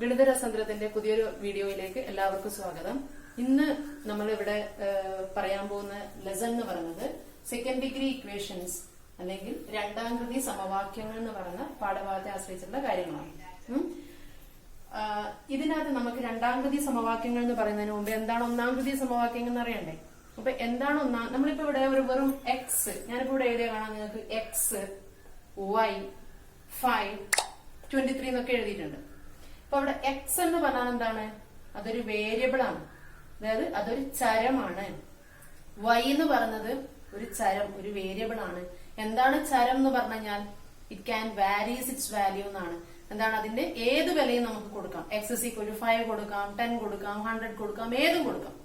ഗണിതരസന്ത്രത്തിന്റെ പുതിയൊരു വീഡിയോയിലേക്ക് എല്ലാവർക്കും സ്വാഗതം. ഇന്ന് നമ്മൾ ഇവിടെ പറയാൻ പോകുന്ന ലെസൺ എന്ന് പറയുന്നത് സെക്കൻഡ് ഡിഗ്രി ഇക്വേഷൻസ് അല്ലെങ്കിൽ രണ്ടാംകൃതി സമവാക്യങ്ങൾ എന്ന് പറയുന്ന പാഠഭാഗത്തെ ആശ്രയിച്ചിട്ടുള്ള കാര്യങ്ങളാണ്. ഇതിനകത്ത് നമുക്ക് രണ്ടാംകൃതി സമവാക്യങ്ങൾ എന്ന് പറയുന്നതിന് മുമ്പ് എന്താണ് ഒന്നാംകൃതി സമവാക്യങ്ങൾ എന്ന് അറിയണ്ടേ? അപ്പൊ എന്താണ് നമ്മളിപ്പോ ഇവിടെ ഒരു വെറും എക്സ്, ഞാനിപ്പോ ഇവിടെ എഴുതിയ കാണാൻ നിങ്ങൾക്ക് എക്സ്, വൈ, 5, 23 എന്നൊക്കെ എഴുതിയിട്ടുണ്ട്. അപ്പൊ അവിടെ എക്സ് എന്ന് പറഞ്ഞാൽ എന്താണ്? അതൊരു വേരിയബിൾ ആണ്, അതായത് അതൊരു ചരമാണ്. വൈ എന്ന് പറയുന്നത് ഒരു ചരം, ഒരു വേരിയബിൾ ആണ്. എന്താണ് ചരം എന്ന് പറഞ്ഞു കഴിഞ്ഞാൽ it can varies it's value എന്നാണ്. എന്താണ്? അതിന്റെ ഏത് വിലയും നമുക്ക് കൊടുക്കാം. എക്സ് = 5 കൊടുക്കാം, 10 കൊടുക്കാം, 100 കൊടുക്കാം, ഏതും കൊടുക്കാം.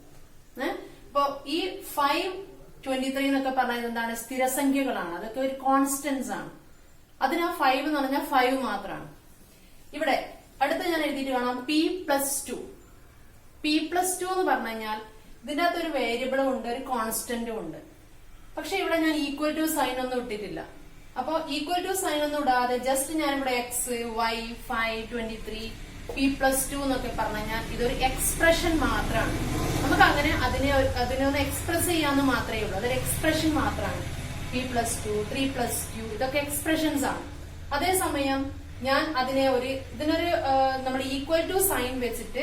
അപ്പൊ ഈ 5, 23 എന്നൊക്കെ പറഞ്ഞാൽ എന്താണ്? സ്ഥിരസംഖ്യകളാണ്, അതൊക്കെ ഒരു കോൺസ്റ്റൻസ് ആണ്. അതിന് ആ 5 എന്ന് പറഞ്ഞാൽ 5 മാത്രമാണ്. ഇവിടെ അടുത്ത ഞാൻ എഴുതിയിട്ട് കാണാം P+2. P+2 എന്ന് പറഞ്ഞു കഴിഞ്ഞാൽ ഇതിന്റെ അകത്ത് ഒരു വേരിയബിളും ഉണ്ട്, ഒരു കോൺസ്റ്റന്റും ഉണ്ട്. പക്ഷെ ഇവിടെ ഞാൻ ഈക്വൽ ടു സൈൻ ഒന്നും ഇട്ടിട്ടില്ല. അപ്പൊ ഈക്വൽ ടു സൈൻ ഒന്നും ഇടാതെ ജസ്റ്റ് ഞാൻ ഇവിടെ എക്സ്, വൈ, 5, 23, P+2 എന്നൊക്കെ പറഞ്ഞു കഴിഞ്ഞാൽ ഇതൊരു എക്സ്പ്രഷൻ മാത്രമാണ്. നമുക്ക് അങ്ങനെ അതിനെ ഒന്ന് എക്സ്പ്രസ് ചെയ്യാന്ന് മാത്രമേ ഉള്ളൂ. അതൊരു എക്സ്പ്രഷൻ മാത്രമാണ്. P+2, 3+2 ഇതൊക്കെ എക്സ്പ്രഷൻസ് ആണ്. അതേസമയം ഞാൻ ഇതിനൊരു നമ്മുടെ ഈക്വൽ ടു സൈൻ വെച്ചിട്ട്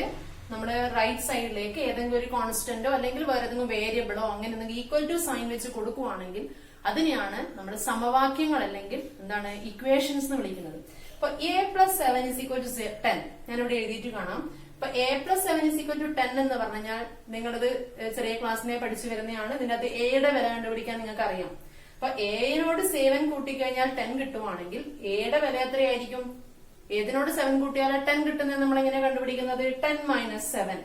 നമ്മുടെ റൈറ്റ് സൈഡിലേക്ക് ഏതെങ്കിലും ഒരു കോൺസ്റ്റന്റോ അല്ലെങ്കിൽ വേറെ ഏതെങ്കിലും വേരിയബിളോ അങ്ങനെ എന്തെങ്കിലും ഈക്വൽ ടു സൈൻ വെച്ച് കൊടുക്കുവാണെങ്കിൽ അതിനെയാണ് നമ്മുടെ സമവാക്യങ്ങൾ അല്ലെങ്കിൽ എന്താണ് ഇക്വേഷൻസ് എന്ന് വിളിക്കുന്നത്. ഇപ്പൊ a+7 = 10 ഞാനിവിടെ എഴുതിയിട്ട് കാണാം. ഇപ്പൊ a+7 = 10 എന്ന് പറഞ്ഞാൽ നിങ്ങളത് ചെറിയ ക്ലാസ്സിനെ പഠിച്ചു വരുന്നതാണ്. ഇതിന്റെ അകത്ത് എയുടെ വില കണ്ടുപിടിക്കാൻ നിങ്ങൾക്ക് അറിയാം. അപ്പൊ എനോട് 7 കൂട്ടിക്കഴിഞ്ഞാൽ 10 കിട്ടുവാണെങ്കിൽ എയുടെ വില എത്രയായിരിക്കും? ഏതിനോട് 7 കൂട്ടിയാൽ 10 കിട്ടുന്നത് നമ്മൾ എങ്ങനെ കണ്ടുപിടിക്കുന്നത്? 10 - 7.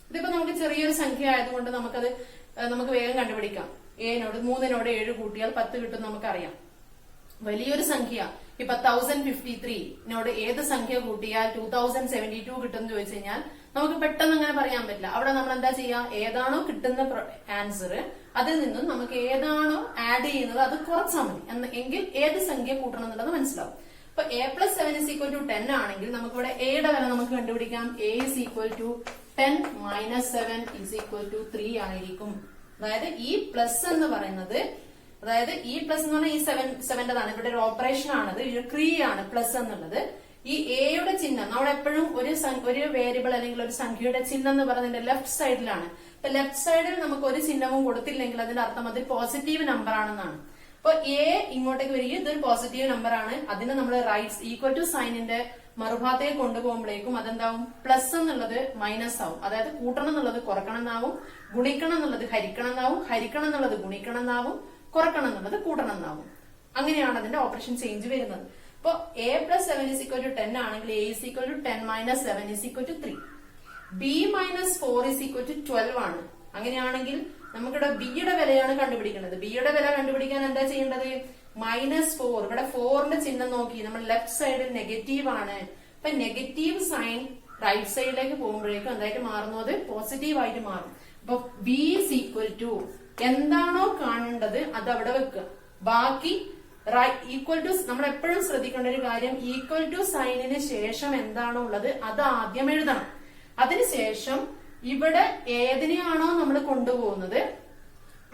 ഇതിപ്പോ നമുക്ക് ചെറിയൊരു സംഖ്യ ആയതുകൊണ്ട് നമുക്ക് വേഗം കണ്ടുപിടിക്കാം. 3നോട് 7 കൂട്ടിയാൽ 10 കിട്ടും നമുക്കറിയാം. വലിയൊരു സംഖ്യ ഇപ്പൊ 1053നോട് ഏത് സംഖ്യ കൂട്ടിയാൽ 2072 കിട്ടും ചോദിച്ചു കഴിഞ്ഞാൽ നമുക്ക് പെട്ടെന്ന് അങ്ങനെ പറയാൻ പറ്റില്ല. അവിടെ നമ്മൾ എന്താ ചെയ്യാ? ഏതാണോ കിട്ടുന്ന ആൻസർ അതിൽ നിന്നും നമുക്ക് ഏതാണോ ആഡ് ചെയ്യുന്നത് അത് കുറച്ചാൽ മതി. എങ്കിൽ ഏത് സംഖ്യ കൂട്ടണം എന്നുള്ളത് മനസ്സിലാവും. ഇപ്പൊ a+7 = 10 ആണെങ്കിൽ നമുക്കിവിടെ എയുടെ വില നമുക്ക് കണ്ടുപിടിക്കാം. a = 10 - 7 = 3 ആയിരിക്കും. അതായത് ഈ പ്ലസ് എന്ന് പറയുന്നത്, അതായത് ഈ പ്ലസ് എന്ന് പറഞ്ഞാൽ ഈ 7ന്റെതാണ്. ഇവിടെ ഒരു ഓപ്പറേഷൻ ആണത്, ഒരു ക്രിയയാണ് പ്ലസ് എന്നുള്ളത്. ഈ എയുടെ ചിഹ്നം നമ്മളെപ്പോഴും ഒരു വേരിയബിൾ അല്ലെങ്കിൽ ഒരു സംഖ്യയുടെ ചിഹ്നം എന്ന് പറയുന്നതിന്റെ ലെഫ്റ്റ് സൈഡിലാണ്. ഇപ്പൊ ലെഫ്റ്റ് സൈഡിൽ നമുക്ക് ഒരു ചിഹ്നവും കൊടുത്തില്ലെങ്കിൽ അതിന്റെ അർത്ഥം അത് പോസിറ്റീവ് നമ്പർ ആണെന്നാണ്. അപ്പൊ എ ഇങ്ങോട്ടേക്ക് വരികയും ഇതൊരു പോസിറ്റീവ് നമ്പർ ആണ്. അതിന് നമ്മൾ റൈറ്റ് ഈക്വൽ ടു സൈനിന്റെ മറുഭാഗത്തേക്ക് കൊണ്ടുപോകുമ്പോഴേക്കും അതെന്താവും? പ്ലസ് എന്നുള്ളത് മൈനസ് ആവും. അതായത് കൂട്ടണം എന്നുള്ളത് കുറക്കണം എന്നാവും, ഗുണിക്കണം എന്നുള്ളത് ഹരിക്കണം എന്നാവും, ഹരിക്കണം എന്നുള്ളത് ഗുണിക്കണം എന്നാവും, കുറക്കണം എന്നുള്ളത് കൂട്ടണം എന്നാവും. അങ്ങനെയാണ് അതിന്റെ ഓപ്പറേഷൻ ചേഞ്ച് വരുന്നത്. ഇപ്പൊ a+7 = 10 ആണെങ്കിൽ a = 10 - 7 = 3. b-4 = 12 ആണ്. അങ്ങനെയാണെങ്കിൽ നമുക്കിവിടെ ബിയുടെ വിലയാണ് കണ്ടുപിടിക്കുന്നത്. ബിയുടെ വില കണ്ടുപിടിക്കാൻ എന്താ ചെയ്യേണ്ടത്? -4. ഇവിടെ 4ന്റെ ചിഹ്നം നോക്കി നമ്മൾ ലെഫ്റ്റ് സൈഡിൽ നെഗറ്റീവ് ആണ്. അപ്പൊ നെഗറ്റീവ് സൈൻ റൈറ്റ് സൈഡിലേക്ക് പോകുമ്പോഴേക്കും എന്തായിട്ട് മാറുന്നു? അത് പോസിറ്റീവ് ആയിട്ട് മാറും. അപ്പൊ b = എന്താണോ കാണേണ്ടത് അത് അവിടെ വെക്കുക. ബാക്കി ഈക്വൽ ടു, നമ്മൾ എപ്പോഴും ശ്രദ്ധിക്കേണ്ട ഒരു കാര്യം, ഈക്വൽ ടു സൈനിന് ശേഷം എന്താണോ ഉള്ളത് അത് ആദ്യം എഴുതണം. അതിനുശേഷം ഇവിടെ ഏതിനെയാണോ നമ്മൾ കൊണ്ടുപോകുന്നത്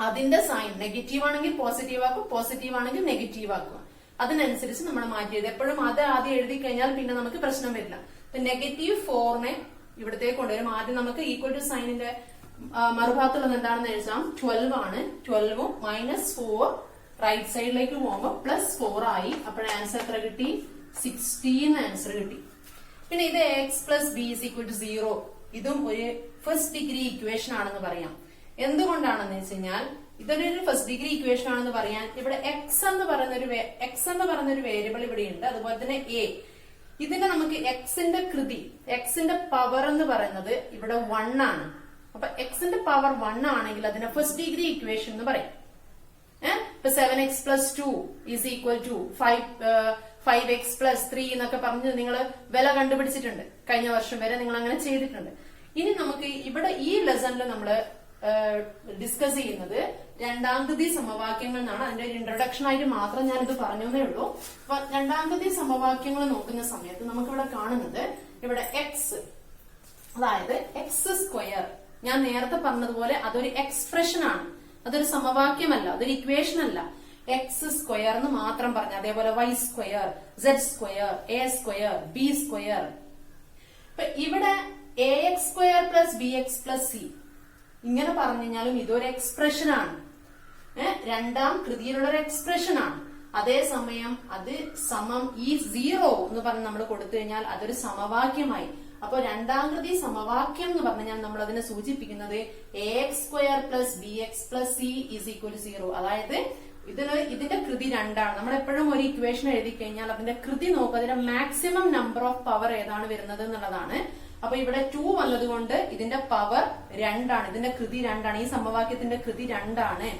അതിന്റെ സൈൻ നെഗറ്റീവ് ആണെങ്കിൽ പോസിറ്റീവ് ആക്കും, പോസിറ്റീവ് ആണെങ്കിൽ നെഗറ്റീവ് ആക്കുക. അതിനനുസരിച്ച് നമ്മൾ മാറ്റി എഴുതുക. എപ്പോഴും അത് ആദ്യം എഴുതി കഴിഞ്ഞാൽ പിന്നെ നമുക്ക് പ്രശ്നം വരില്ല. -4നെ ഇവിടത്തേക്ക് കൊണ്ടുവരും. ആദ്യം നമുക്ക് ഈക്വൽ ടു സൈനിന്റെ മറുഭാഗത്തുള്ളത് എന്താണെന്ന് എഴുതാം. 12 ആണ്. 12ഉം -4 റൈറ്റ് സൈഡിലേക്ക് പോകുമ്പോൾ +4 ആയി. അപ്പോഴേ ആൻസർ എത്ര കിട്ടി? 16 ആൻസർ കിട്ടി. പിന്നെ ഇത് x + b = 0. ഇതും ഒരു ഫസ്റ്റ് ഡിഗ്രി ഇക്വേഷൻ ആണെന്ന് പറയാം. എന്തുകൊണ്ടാണെന്ന് വെച്ച് കഴിഞ്ഞാൽ ഇതൊരു ഫസ്റ്റ് ഡിഗ്രി ഇക്വേഷൻ ആണെന്ന് പറയാൻ ഇവിടെ എക്സ് എന്ന് പറയുന്ന ഒരു വേരിയബിൾ ഇവിടെയുണ്ട്. അതുപോലെ തന്നെ എ. ഇതിന്റെ നമുക്ക് എക്സിന്റെ കൃതി, എക്സിന്റെ പവർ എന്ന് പറയുന്നത് ഇവിടെ 1 ആണ്. അപ്പൊ എക്സിന്റെ പവർ 1 ആണെങ്കിൽ അതിനെ ഫസ്റ്റ് ഡിഗ്രി ഇക്വേഷൻ എന്ന് പറയും. ഇപ്പൊ 7x + 2 = 5x + 3 എന്നൊക്കെ പറഞ്ഞ് നിങ്ങൾ വില കണ്ടുപിടിച്ചിട്ടുണ്ട്. കഴിഞ്ഞ വർഷം വരെ നിങ്ങൾ അങ്ങനെ ചെയ്തിട്ടുണ്ട്. ഇനി നമുക്ക് ഇവിടെ ഈ ലെസണിൽ നമ്മൾ ഡിസ്കസ് ചെയ്യുന്നത് രണ്ടാംകൃതി സമവാക്യങ്ങൾ എന്നാണ്. അതിന്റെ ഒരു ഇൻട്രൊഡക്ഷൻ ആയിട്ട് മാത്രം ഞാനിത് പറഞ്ഞതേ ഉള്ളൂ. അപ്പൊ രണ്ടാംകൃതി സമവാക്യങ്ങൾ നോക്കുന്ന സമയത്ത് നമുക്കിവിടെ കാണുന്നത് ഇവിടെ എക്സ്, അതായത് എക്സ് സ്ക്വയർ. ഞാൻ നേരത്തെ പറഞ്ഞതുപോലെ അതൊരു എക്സ്പ്രഷൻ ആണ്, അതൊരു സമവാക്യമല്ല, അതൊരു ഇക്വേഷൻ അല്ല. എക്സ് സ്ക്വയർ എന്ന് മാത്രം പറഞ്ഞ, അതേപോലെ Y square, Z square, A square, B square. ഇവിടെ A X square plus B X plus C ഇങ്ങനെ പറഞ്ഞു കഴിഞ്ഞാലും ഇതൊരു എക്സ്പ്രഷൻ ആണ്, രണ്ടാം കൃതിയിലുള്ള ഒരു എക്സ്പ്രഷൻ ആണ്. അതേസമയം അത് സമം ഈ സീറോ എന്ന് പറഞ്ഞ് നമ്മൾ കൊടുത്തു കഴിഞ്ഞാൽ അതൊരു സമവാക്യമായി. അപ്പൊ രണ്ടാം കൃതി സമവാക്യം എന്ന് പറഞ്ഞാൽ നമ്മൾ അതിനെ സൂചിപ്പിക്കുന്നത് a X square plus B X plus c is equal to zero. അതായത് ഇതിന്റെ കൃതി രണ്ടാണ്. നമ്മൾ എപ്പോഴും ഒരു ഇക്വേഷൻ എഴുതി കഴിഞ്ഞാൽ അതിന്റെ കൃതി നോക്കുക, അതിന്റെ മാക്സിമം നമ്പർ ഓഫ് പവർ ഏതാണ് വരുന്നത് എന്നുള്ളതാണ്. അപ്പൊ ഇവിടെ 2 വന്നതുകൊണ്ട് ഇതിന്റെ പവർ 2 ആണ്, ഇതിന്റെ കൃതി 2 ആണ്, ഈ സമവാക്യത്തിന്റെ കൃതി 2 ആണ്.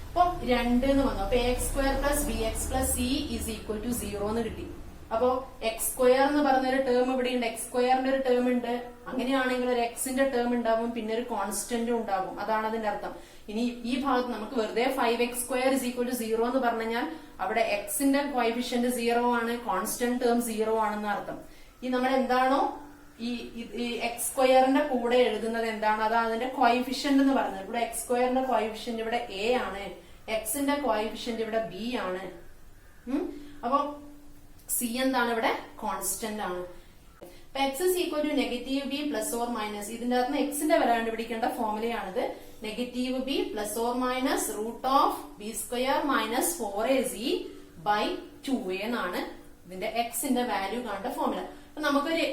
അപ്പൊ 2 എന്ന് വന്നു. അപ്പൊ x square plus B X plus c is equal to 0 എന്ന് കിട്ടി. അപ്പോ എക്സ് സ്ക്വയർ എന്ന് പറഞ്ഞ ഒരു ടേം ഇവിടെ ഉണ്ട്, എക്സ് സ്ക്വയറിന്റെ ഒരു ടേം ഉണ്ട്. അങ്ങനെയാണെങ്കിൽ ഒരു എക്സിന്റെ ടേം ഉണ്ടാവും, പിന്നെ ഒരു കോൺസ്റ്റന്റും ഉണ്ടാവും. അതാണ് അതിന്റെ അർത്ഥം. ഇനി ഈ ഭാഗത്ത് നമുക്ക് വെറുതെ 5x square is equal to 0 എന്ന് പറഞ്ഞു കഴിഞ്ഞാൽ അവിടെ എക്സിന്റെ കോഎഫിഷ്യന്റ് 0 ആണ്, കോൺസ്റ്റന്റ് ടേം 0 ആണെന്ന് അർത്ഥം. ഈ നമ്മൾ എന്താണോ ഈ എക്സ് സ്ക്വയറിന്റെ കൂടെ എഴുതുന്നത് എന്താണ്, അതാണ് അതിന്റെ കോഎഫിഷ്യന്റ് എന്ന് പറയുന്നത്. ഇവിടെ എക്സ് സ്ക്വയറിന്റെ കോഎഫിഷ്യന്റ് ഇവിടെ a ആണ്, എക്സിന്റെ കോഎഫിഷ്യന്റ് ഇവിടെ b ആണ്. അപ്പൊ സി എന്താണ് ഇവിടെ കോൺസ്റ്റന്റ് ആണ്. X is equal to negative B plus or minus, ഇതിന്റെ അകത്ത് എക്സിന്റെ വില കണ്ടുപിടിക്കേണ്ട ഫോർമുലയാണിത്. Negative B plus or minus root of B square minus 4ac by 2a എന്നാണ് ഇതിന്റെ എക്സിന്റെ വാല്യൂ കാണേണ്ട ഫോർമുല. അപ്പൊ നമുക്കൊരു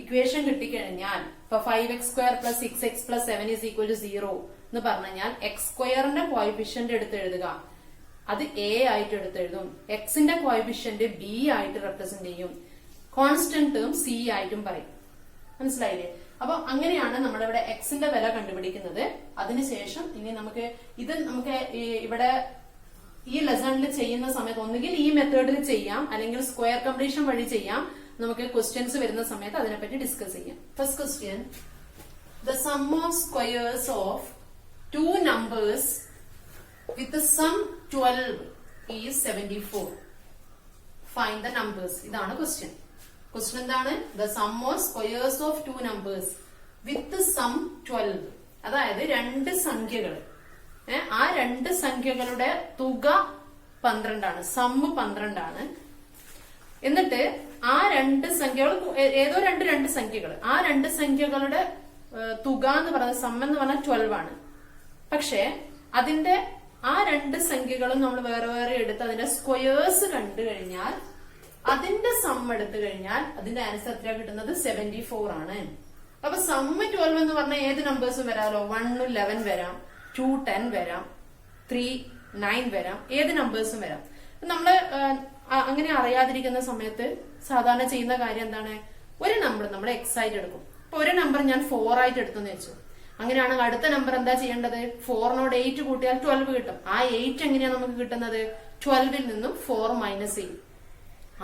ഇക്വേഷൻ കിട്ടിക്കഴിഞ്ഞാൽ ഇപ്പൊ 5x square plus 6x plus 7 is equal to 0 എന്ന് പറഞ്ഞു കഴിഞ്ഞാൽ എക്സ് സ്ക്വയറിന്റെ കോഎഫിഷ്യന്റ് എടുത്ത് എഴുതുക, അത് a ആയിട്ട് എടുത്തെഴുതും. എക്സിന്റെ കോഎഫിഷ്യന്റ് b ആയിട്ട് റെപ്രസെന്റ് ചെയ്യും, കോൺസ്റ്റന്റ് ടേം c ആയിട്ടും പറയും. മനസ്സിലായില്ലേ? അപ്പൊ അങ്ങനെയാണ് നമ്മളിവിടെ എക്സിന്റെ വില കണ്ടുപിടിക്കുന്നത്. അതിനുശേഷം ഇനി നമുക്ക് ഇവിടെ ഈ ലെസണിൽ ചെയ്യുന്ന സമയത്ത് ഒന്നുകിൽ ഈ മെത്തേഡിൽ ചെയ്യാം, അല്ലെങ്കിൽ സ്ക്വയർ കംപ്ലീഷൻ വഴി ചെയ്യാം. നമുക്ക് ക്വസ്റ്റ്യൻസ് വരുന്ന സമയത്ത് അതിനെപ്പറ്റി ഡിസ്കസ് ചെയ്യാം. First question, the sum of squares of 2 numbers with the sum 12 is 74. Find the numbers. ഇതാണ് ക്വസ്റ്റ്യൻ. ക്വസ്റ്റ്യൻ എന്താണ്? The sum of squares of 2 numbers with the sum 12. അതായത് രണ്ട് സംഖ്യകൾ, ആ രണ്ട് സംഖ്യകളുടെ തുക 12 ആണ്, സമ്മ് 12 ആണ്. എന്നിട്ട് ആ രണ്ട് സംഖ്യകൾ, ഏതോ രണ്ട് സംഖ്യകൾ, ആ രണ്ട് സംഖ്യകളുടെ തുക എന്ന് പറയുന്നത് സം എന്ന് പറഞ്ഞാൽ 12 ആണ്. പക്ഷെ അതിന്റെ ആ രണ്ട് സംഖ്യകളും നമ്മൾ വേറെ വേറെ എടുത്ത് അതിന്റെ സ്ക്വയേഴ്സ് കണ്ടു കഴിഞ്ഞാൽ, അതിന്റെ സം എടുത്തു കഴിഞ്ഞാൽ അതിന്റെ ആൻസർ എത്ര കിട്ടുന്നത്? 74 ആണ്. അപ്പൊ സമ്മ് 12 എന്ന് പറഞ്ഞാൽ ഏത് നമ്പേഴ്സും വരാമല്ലോ. 1 11 വരാം, 2 10 വരാം, 3 9 വരാം, ഏത് നമ്പേഴ്സും വരാം. നമ്മള് അങ്ങനെ അറിയാതിരിക്കുന്ന സമയത്ത് സാധാരണ ചെയ്യുന്ന കാര്യം എന്താണ്? ഒരു നമ്പർ നമ്മൾ എക്സ് ആയിട്ട് എടുക്കും. ഇപ്പൊ ഒരു നമ്പർ ഞാൻ 4 ആയിട്ട് എടുത്തെന്ന് വെച്ചു. അങ്ങനെയാണെങ്കിൽ അടുത്ത നമ്പർ എന്താ ചെയ്യേണ്ടത്? 4നോട് 8 കൂട്ടിയാൽ 12 കിട്ടും. ആ 8 എങ്ങനെയാണ് നമുക്ക് കിട്ടുന്നത്? 12ൽ നിന്നും 4 മൈനസ് ചെയ്യും.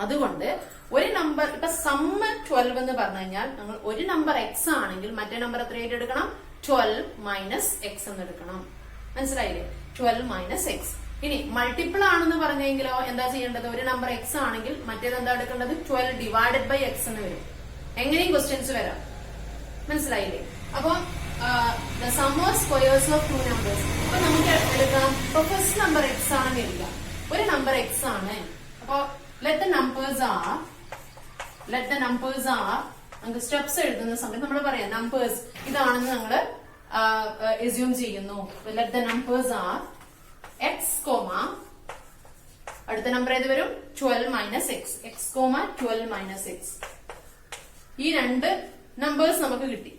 അതുകൊണ്ട് ഒരു നമ്പർ, ഇപ്പൊ സമ്മ് 12 എന്ന് പറഞ്ഞു കഴിഞ്ഞാൽ നമ്മൾ ഒരു നമ്പർ എക്സ് ആണെങ്കിൽ മറ്റേ നമ്പർ എത്രയായിട്ട് എടുക്കണം? 12 മൈനസ് എക്സ് എന്ന് എടുക്കണം. മനസ്സിലായില്ലേ? 12 മൈനസ് എക്സ്. ഇനി മൾട്ടിപ്പിൾ ആണെന്ന് പറഞ്ഞെങ്കിലോ എന്താ ചെയ്യേണ്ടത്? ഒരു നമ്പർ എക്സ് ആണെങ്കിൽ മറ്റേത് എന്താ എടുക്കേണ്ടത്? 12 ഡിവൈഡഡ് ബൈ എക്സ് എന്ന് വരും. എങ്ങനെയും ക്വസ്റ്റ്യൻസ് വരാം. മനസ്സിലായില്ലേ? അപ്പൊ the sum of squares of 2 numbers. അപ്പൊ നമുക്ക് എടുക്കാം. ഇപ്പൊ ഫസ്റ്റ് നമ്പർ എക്സ് ആണെന്ന് എഴുതാം. ഒരു നമ്പർ എക്സ് ആണ്. അപ്പൊ let the numbers are നമുക്ക് സ്റ്റെപ്സ് എഴുതുന്ന സമയത്ത് നമ്മൾ പറയാം നമ്പേഴ്സ് ഇതാണെന്ന് നമ്മൾ എസ്യൂം ചെയ്യുന്നു. let the numbers are x, അടുത്ത നമ്പർ ഏത് വരും? 12 minus X. X 12 minus X. ഈ രണ്ട് നമ്പേഴ്സ് നമുക്ക് കിട്ടി.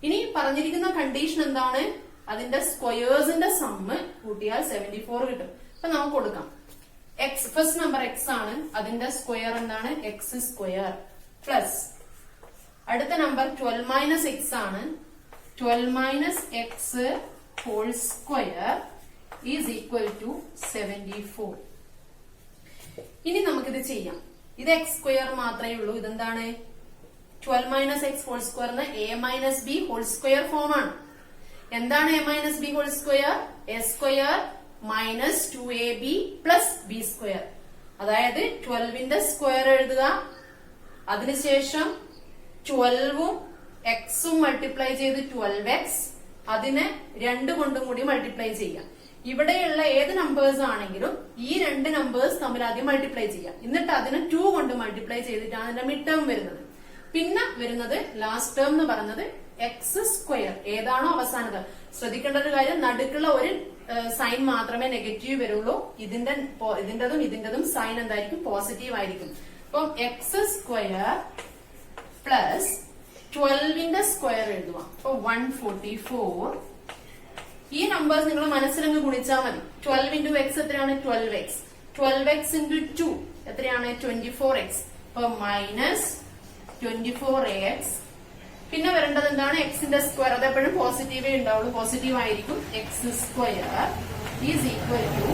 ഇനി പറഞ്ഞിരിക്കുന്ന കണ്ടീഷൻ എന്താണ്? അതിന്റെ സ്ക്വയേഴ്സിന്റെ സമ്മ് കൂട്ടിയാൽ 74 കിട്ടും. അപ്പൊ നമുക്ക് കൊടുക്കാം. എക്സ്, ഫസ്റ്റ് നമ്പർ എക്സ് ആണ്, അതിന്റെ സ്ക്വയർ എന്താണ്? എക്സ് സ്ക്വയർ പ്ലസ് അടുത്ത നമ്പർ 12 മൈനസ് എക്സ് ആണ്, 12 minus x whole square is equal to 74. ഇനി നമുക്കിത് ചെയ്യാം. ഇത് എക്സ് സ്ക്വയർ മാത്രമേ ഉള്ളൂ. ഇതെന്താണ്? 12 minus x whole square a minus B whole square form ആണ്. എന്താണ് a minus B whole square? A square minus 2ab plus b square. അതായത് 12ന്റെ സ്ക്വയർ എഴുതുക, അതിനുശേഷം 12ഉം എക്സും മൾട്ടിപ്ലൈ ചെയ്ത് 12x, അതിനെ 2 കൊണ്ടും കൂടി മൾട്ടിപ്ലൈ ചെയ്യാം. ഇവിടെയുള്ള ഏത് നമ്പേഴ്സ് ആണെങ്കിലും ഈ രണ്ട് നമ്പേഴ്സ് തമ്മിൽ ആദ്യം മൾട്ടിപ്ലൈ ചെയ്യാം. എന്നിട്ട് അതിനെ 2 കൊണ്ട് മൾട്ടിപ്ലൈ ചെയ്തിട്ടാണ് അതിന്റെ മിഡ് ടേം വരുന്നത്. പിന്നെ വരുന്നത് ലാസ്റ്റ് ടേം എന്ന് പറയുന്നത് എക്സ് സ്ക്വയർ. ഏതാണോ അവസാനത്, ശ്രദ്ധിക്കേണ്ട ഒരു കാര്യം, നടുക്കുള്ള ഒരു സൈൻ മാത്രമേ നെഗറ്റീവ് വരുള്ളൂ. ഇതിന്റെതും സൈൻ എന്തായിരിക്കും? പോസിറ്റീവ് ആയിരിക്കും. അപ്പം എക്സ് സ്ക്വയർ പ്ലസ് 12ന്റെ സ്ക്വയർ എഴുതുക. അപ്പൊ 144. ഈ നമ്പേഴ്സ് നിങ്ങൾ മനസ്സിലങ്ങ് ഗുണിച്ചാൽ മതി. 12 into x എത്രയാണ്? 12x. 12x into 2 എത്രയാണ്? 24x. അപ്പൊ മൈനസ് 24ax. പിന്നെ വരേണ്ടത് എന്താണ്? എക്സിന്റെ സ്ക്വയർ. അതെപ്പോഴും പോസിറ്റീവേ ഉണ്ടാവുള്ളൂ, പോസിറ്റീവ് ആയിരിക്കും. X square is equal to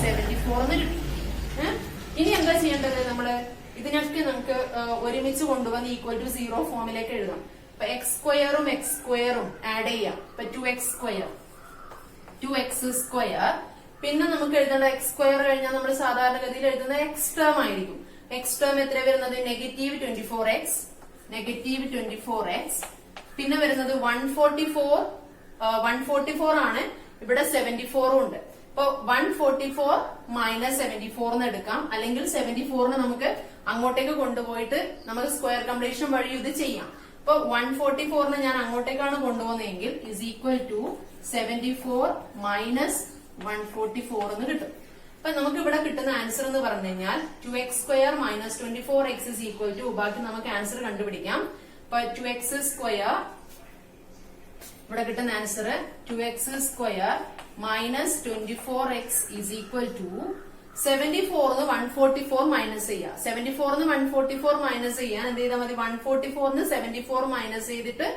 74 എന്ന് കിട്ടി. ഇനി എന്താ ചെയ്യേണ്ടത്? നമ്മള് ഇതിനൊക്കെ നമുക്ക് ഒരുമിച്ച് കൊണ്ടുവന്ന് ഈക്വൽ ടു 0 ഫോമിലേക്ക് എഴുതാം. അപ്പൊ എക്സ് സ്ക്വയറും എക്സ് സ്ക്വയറും ആഡ് ചെയ്യാം. അപ്പൊ 2x സ്ക്വയർ, 2x സ്ക്വയർ. പിന്നെ നമുക്ക് എഴുതേണ്ട എക്സ് സ്ക്വയർ കഴിഞ്ഞാൽ നമ്മൾ സാധാരണഗതിയിൽ എഴുതുന്ന എക്സ് ടേം ആയിരിക്കും. എക്സ് ടേം എത്ര വരുന്നത്? Negative 24x, negative 24x. പിന്നെ വരുന്നത് 144 ആണ്. ഇവിടെ 74 ഉണ്ട്. അപ്പൊ 144 മൈനസ് 74 എന്ന് എടുക്കാം. അല്ലെങ്കിൽ 74ന് നമുക്ക് അങ്ങോട്ടേക്ക് കൊണ്ടുപോയിട്ട് നമുക്ക് സ്ക്വയർ കംപ്ലീഷൻ വഴി ഇത് ചെയ്യാം. അപ്പൊ 144ന് ഞാൻ അങ്ങോട്ടേക്കാണ് കൊണ്ടുപോകുന്നതെങ്കിൽ ഇസ് ഈക്വൽ ടു 74 മൈനസ് 144 എന്ന് കിട്ടും. അപ്പൊ നമുക്ക് ഇവിടെ കിട്ടുന്ന ആൻസർ എന്ന് പറഞ്ഞു കഴിഞ്ഞാൽ 2x square minus 24x is equal to, ബാക്കി നമുക്ക് ആൻസർ കണ്ടുപിടിക്കാം. അപ്പൊ 2x സ്ക്വയർ, ഇവിടെ കിട്ടുന്ന answer 2x square minus 24x is equal to 74ന്ന് 144 മൈനസ് ചെയ്യാം. 74ന്ന് 144 മൈനസ് ചെയ്യാൻ എന്ത് ചെയ്താൽ മതി? 144ന്ന് 74 മൈനസ് ചെയ്തിട്ട്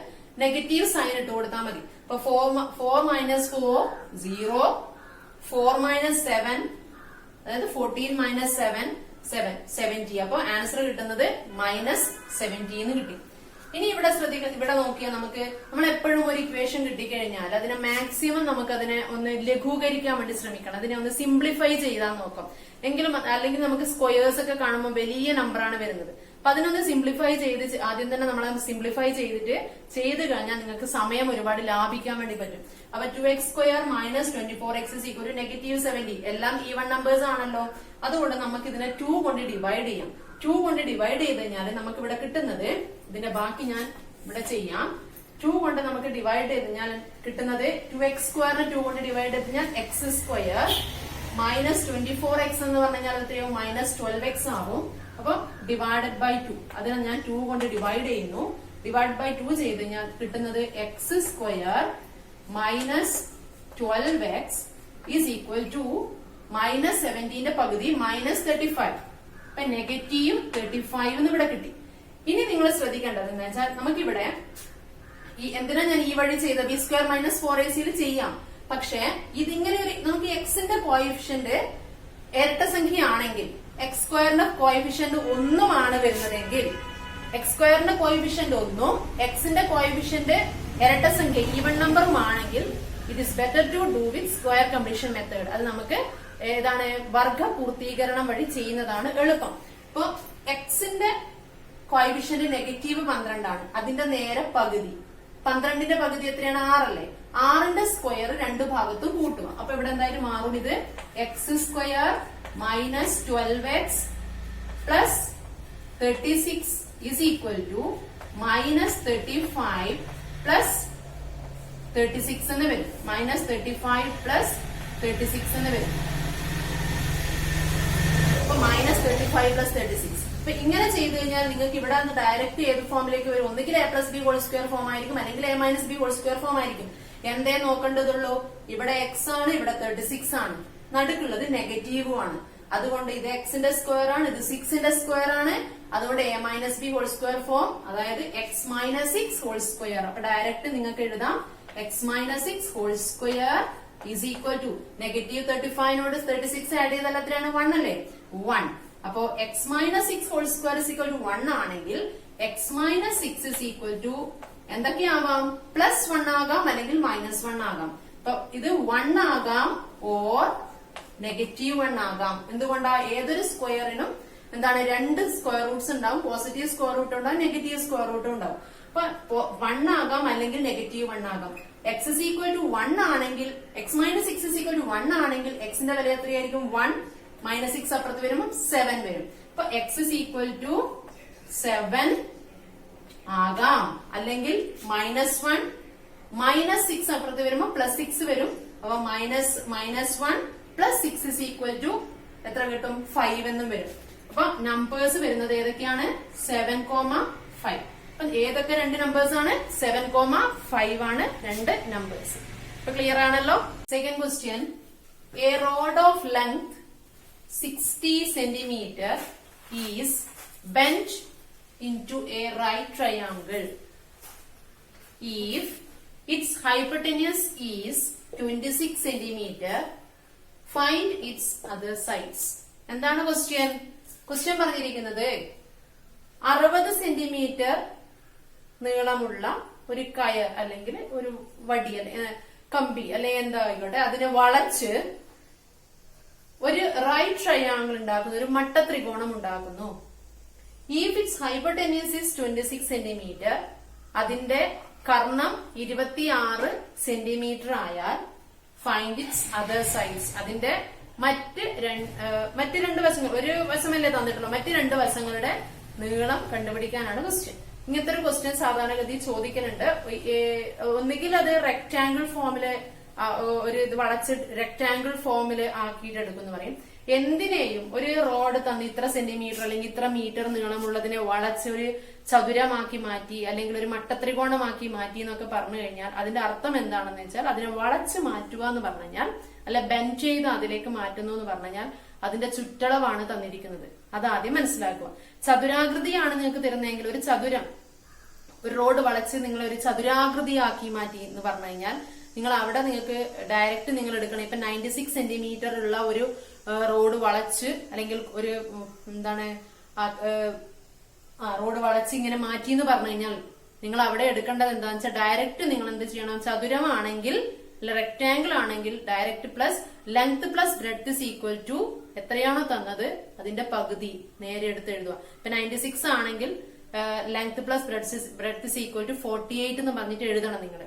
നെഗറ്റീവ് സൈൻ ഇട്ട് കൊടുത്താൽ മതി. അപ്പൊ 4 മൈനസ് 4 0, 4 മൈനസ് 7 അതായത് 14 മൈനസ് 7 70. അപ്പൊ ആൻസർ കിട്ടുന്നത് മൈനസ് 70 എന്ന് കിട്ടി. ഇനി ഇവിടെ ശ്രദ്ധിക്കുക, ഇവിടെ നോക്കിയാൽ നമ്മൾ എപ്പോഴും ഒരു ഇക്വേഷൻ കിട്ടിക്കഴിഞ്ഞാൽ അതിനെ മാക്സിമം നമുക്ക് അതിനെ ഒന്ന് ലഘൂകരിക്കാൻ വേണ്ടി ശ്രമിക്കണം. അതിനെ ഒന്ന് സിംപ്ലിഫൈ ചെയ്താൽ നോക്കാം. അല്ലെങ്കിൽ നമുക്ക് സ്ക്വയേഴ്സ് ഒക്കെ കാണുമ്പോൾ വലിയ നമ്പറാണ് വരുന്നത്. അപ്പൊ അതിനൊന്ന് സിംപ്ലിഫൈ ചെയ്ത് ആദ്യം തന്നെ നമ്മൾ സിംപ്ലിഫൈ ചെയ്ത് കഴിഞ്ഞാൽ നിങ്ങൾക്ക് സമയം ഒരുപാട് ലാഭിക്കാൻ വേണ്ടി പറ്റും. അപ്പൊ 2x square minus 24x is equal to negative 70. എല്ലാം ഈവൺ നമ്പേഴ്സ് ആണല്ലോ. അതുകൊണ്ട് നമുക്ക് ഇതിനെ 2 കൊണ്ട് ഡിവൈഡ് ചെയ്യാം. 2 കൊണ്ട് ഡിവൈഡ് ചെയ്ത് കഴിഞ്ഞാൽ നമുക്ക് ഇവിടെ കിട്ടുന്നത്, ഇതിന്റെ ബാക്കി ഞാൻ ഇവിടെ ചെയ്യാം. 2 കൊണ്ട് നമുക്ക് ഡിവൈഡ് ചെയ്ത് കഴിഞ്ഞാൽ കിട്ടുന്നത് 2x സ്ക്വയറിന് 2 കൊണ്ട് ഡിവൈഡ് ചെയ്ത് കഴിഞ്ഞാൽ എക്സ് സ്ക്വയർ മൈനസ് 24x എന്ന് പറഞ്ഞു കഴിഞ്ഞാൽ എത്രയോ? മൈനസ് 12x ആവും. അപ്പൊ ഡിവൈഡഡ് ബൈ 2, അതിനെ ഞാൻ 2 കൊണ്ട് ഡിവൈഡ് ചെയ്യുന്നു. ഡിവൈഡ് ബൈ 2 ചെയ്ത് കഴിഞ്ഞാൽ കിട്ടുന്നത് എക്സ് square minus 12x is equal to minus 17ന്റെ പകുതി മൈനസ് 35. അപ്പൊ നെഗറ്റീവ് 35 എന്ന് ഇവിടെ കിട്ടി. ഇനി നിങ്ങൾ ശ്രദ്ധിക്കേണ്ടത് എന്താ വെച്ചാൽ നമുക്കിവിടെ എന്തിനാ ഞാൻ ഈ വഴി ചെയ്ത ബി സ്ക്വയർ മൈനസ് 4ac ചെയ്യാം. പക്ഷെ ഇതിങ്ങനെ നമുക്ക് എക്സിന്റെ കോയിഫിഷ്യന്റ് ഇരട്ട സംഖ്യ ആണെങ്കിൽ, എക്സ് സ്ക്വയറിന്റെ കോയിഫിഷ്യന്റ് 1 ആണ് വരുന്നതെങ്കിൽ, എക്സ് സ്ക്വയറിന്റെ കോയിഫിഷ്യന്റ് 1ഉം എക്സിന്റെ കോയിഫിഷ്യന്റ് ഇരട്ട സംഖ്യ ഈവൺ നമ്പറും ആണെങ്കിൽ it is better to do with square completion method. അത് നമുക്ക് ഏതാണ്? വർഗ പൂർത്തീകരണം വഴി ചെയ്യുന്നതാണ് എളുപ്പം. ഇപ്പൊ എക്സിന്റെ കോയിഫിഷ്യന്റ് നെഗറ്റീവ് 12 ആണ്. അതിന്റെ നേരെ പകുതി, 12ന്റെ പകുതി എത്രയാണ്? 6 അല്ലേ? 6ന്റെ സ്ക്വയർ രണ്ട് ഭാഗത്തും കൂട്ടുക. അപ്പൊ ഇവിടെ എന്തായാലും മാറും. ഇത് x square minus 12x plus 36 is equal to minus 35 plus 36 എന്ന് വരും. മൈനസ് 35 പ്ലസ് 36 എന്ന് വരും. അപ്പൊ മൈനസ് 35 പ്ലസ് 36. അപ്പൊ ഇങ്ങനെ ചെയ്ത് കഴിഞ്ഞാൽ നിങ്ങൾക്ക് ഇവിടെ നിന്ന് ഡയറക്റ്റ് ഏത് ഫോമിലേക്ക് വരും? ഒന്നുകിൽ a plus b whole square form ആയിരിക്കും, അല്ലെങ്കിൽ a minus B whole square form ആയിരിക്കും. എന്തേ നോക്കേണ്ടതുള്ളൂ? ഇവിടെ x ആണ്, ഇവിടെ 36 ആണ്, നടുക്കുള്ളത് നെഗറ്റീവും ആണ്. അതുകൊണ്ട് ഇത് എക്സിന്റെ സ്ക്വയർ ആണ്, ഇത് 6ന്റെ സ്ക്വയർ ആണ്. അതുകൊണ്ട് a minus B whole square form, അതായത് x മൈനസ് 6 ഹോൾ സ്ക്വയർ. അപ്പൊ ഡയറക്റ്റ് നിങ്ങൾക്ക് എഴുതാം x minus 6 whole square is equal to negative 35നോട് 36 ആഡ് ചെയ്താൽ എത്രയാണ്? 1 അല്ലേ? 1. അപ്പോ x minus 6 whole square is equal to 1 ആണെങ്കിൽ x minus 6 is equal to എന്തൊക്കെയാവാം? പ്ലസ് 1 ആകാം, അല്ലെങ്കിൽ മൈനസ് 1 ആകാം. അപ്പൊ ഇത് 1 ആകാം ഓർ നെഗറ്റീവ് 1 ആകാം. എന്തുകൊണ്ടാ? ഏതൊരു സ്ക്വയറിനും എന്താണ് രണ്ട് സ്ക്വയർ റൂട്ട്സ് ഉണ്ടാവും. പോസിറ്റീവ് സ്ക്വയർ റൂട്ട് ഉണ്ടാവും, നെഗറ്റീവ് സ്ക്വയർ റൂട്ടും ഉണ്ടാവും. അപ്പൊ 1 ആകാം അല്ലെങ്കിൽ നെഗറ്റീവ് 1 ആകാം. എക്സ് ഇസ് ഈക്വൽ ടു 1 ആണെങ്കിൽ x minus 6 is equal to 1 ആണെങ്കിൽ എക്സിന്റെ വില എത്രയായിരിക്കും? 1 മൈനസ് 6 അപ്പുറത്ത് വരുമ്പോൾ 7 വരും. അപ്പൊ എക്സ് ഇസ് ഈക്വൽ ടു 7 ആകാം. അല്ലെങ്കിൽ -1 മൈനസ് 6 അപ്പുറത്ത് വരുമ്പോൾ +6 വരും. അപ്പൊ -1 പ്ലസ് 6 ഇസ് ഈക്വൽ ടു എത്ര കിട്ടും? 5 എന്നും വരും. അപ്പൊ നമ്പേഴ്സ് വരുന്നത് ഏതൊക്കെയാണ്? 7,5. അപ്പൊ ഏതൊക്കെ രണ്ട് നമ്പേഴ്സ് ആണ്? 7,5 ആണ് രണ്ട് നമ്പേഴ്സ്. അപ്പൊ ക്ലിയർ ആണല്ലോ. Second question, A road of length 60 centimeter is bent into a right triangle. If its hypotenuse is 26 centimeter, find its other sides. എന്താണ് ക്വസ്റ്റ്യൻ? ക്വസ്റ്റ്യൻ പറഞ്ഞിരിക്കുന്നത് 60 സെന്റിമീറ്റർ നീളമുള്ള ഒരു കയർ അല്ലെങ്കിൽ ഒരു വടി കമ്പി അല്ലെങ്കിൽ എന്താ ആയിക്കോട്ടെ, അതിനെ വളച്ച് ഒരു റൈറ്റ് ട്രയാങ്കിൾ ഉണ്ടാക്കുന്നു, ഒരു മട്ടത്രികോണം ഉണ്ടാക്കുന്നു. If its hypotenuse is 26 centimeter, അതിന്റെ കർണം 26 സെന്റിമീറ്റർ ആയാൽ ഫൈൻഡ് ഇറ്റ്സ് അതർ സൈഡ്സ്. അതിന്റെ മറ്റ് രണ്ട് വശങ്ങൾ, ഒരു വശമല്ലേ തന്നിട്ടുള്ളൂ, മറ്റ് രണ്ട് വശങ്ങളുടെ നീളം കണ്ടുപിടിക്കാനാണ് ക്വസ്റ്റ്യൻ. ഇങ്ങനത്തെ ഒരു ക്വസ്റ്റ്യൻ സാധാരണഗതി ചോദിക്കലുണ്ട്. ഒന്നുകിൽ അത് റെക്ടാംഗിൾ ഫോമില് ഒരു ഇത് വളച്ച് റെക്ടാംഗിൾ ഫോമിൽ ആക്കിയിട്ട് എടുക്കുമെന്ന് പറയും. എന്തിനേയും ഒരു റോഡ് തന്ന് ഇത്ര സെന്റിമീറ്റർ അല്ലെങ്കിൽ ഇത്ര മീറ്റർ നീളമുള്ളതിനെ വളച്ച് ഒരു ചതുരമാക്കി മാറ്റി അല്ലെങ്കിൽ ഒരു മട്ടത്രികോണമാക്കി മാറ്റി എന്നൊക്കെ പറഞ്ഞു കഴിഞ്ഞാൽ അതിന്റെ അർത്ഥം എന്താണെന്ന് വെച്ചാൽ അതിനെ വളച്ച് മാറ്റുക എന്ന് പറഞ്ഞു കഴിഞ്ഞാൽ, അല്ല ബെൻഡ് ചെയ്ത് അതിലേക്ക് മാറ്റുന്നു എന്ന് പറഞ്ഞു കഴിഞ്ഞാൽ അതിന്റെ ചുറ്റളവാണ് തന്നിരിക്കുന്നത്. അതാദ്യം മനസ്സിലാക്കുക. ചതുരാകൃതിയാണ് നിങ്ങൾക്ക് തരുന്നതെങ്കിൽ ഒരു ചതുരം, ഒരു റോഡ് വളച്ച് നിങ്ങൾ ഒരു ചതുരാകൃതിയാക്കി മാറ്റി എന്ന് പറഞ്ഞു കഴിഞ്ഞാൽ നിങ്ങൾ അവിടെ നിങ്ങൾക്ക് ഡയറക്റ്റ് നിങ്ങൾ എടുക്കണം. ഇപ്പൊ 96 സെന്റിമീറ്റർ ഉള്ള ഒരു റോഡ് വളച്ച് അല്ലെങ്കിൽ ഒരു എന്താണ് റോഡ് വളച്ച് ഇങ്ങനെ മാറ്റി എന്ന് പറഞ്ഞു കഴിഞ്ഞാൽ നിങ്ങൾ അവിടെ എടുക്കേണ്ടത് എന്താണെന്ന് വെച്ചാൽ ഡയറക്റ്റ് നിങ്ങൾ എന്ത് ചെയ്യണം? ചതുരമാണെങ്കിൽ റെക്ടാംഗിൾ ആണെങ്കിൽ direct plus length plus breadth is equal to എത്രയാണോ തന്നത് അതിന്റെ പകുതി നേരെ എടുത്ത് എഴുതുക. ഇപ്പൊ 96 ആണെങ്കിൽ length plus breadth is equal to 48 എന്ന് പറഞ്ഞിട്ട് എഴുതണം നിങ്ങൾ.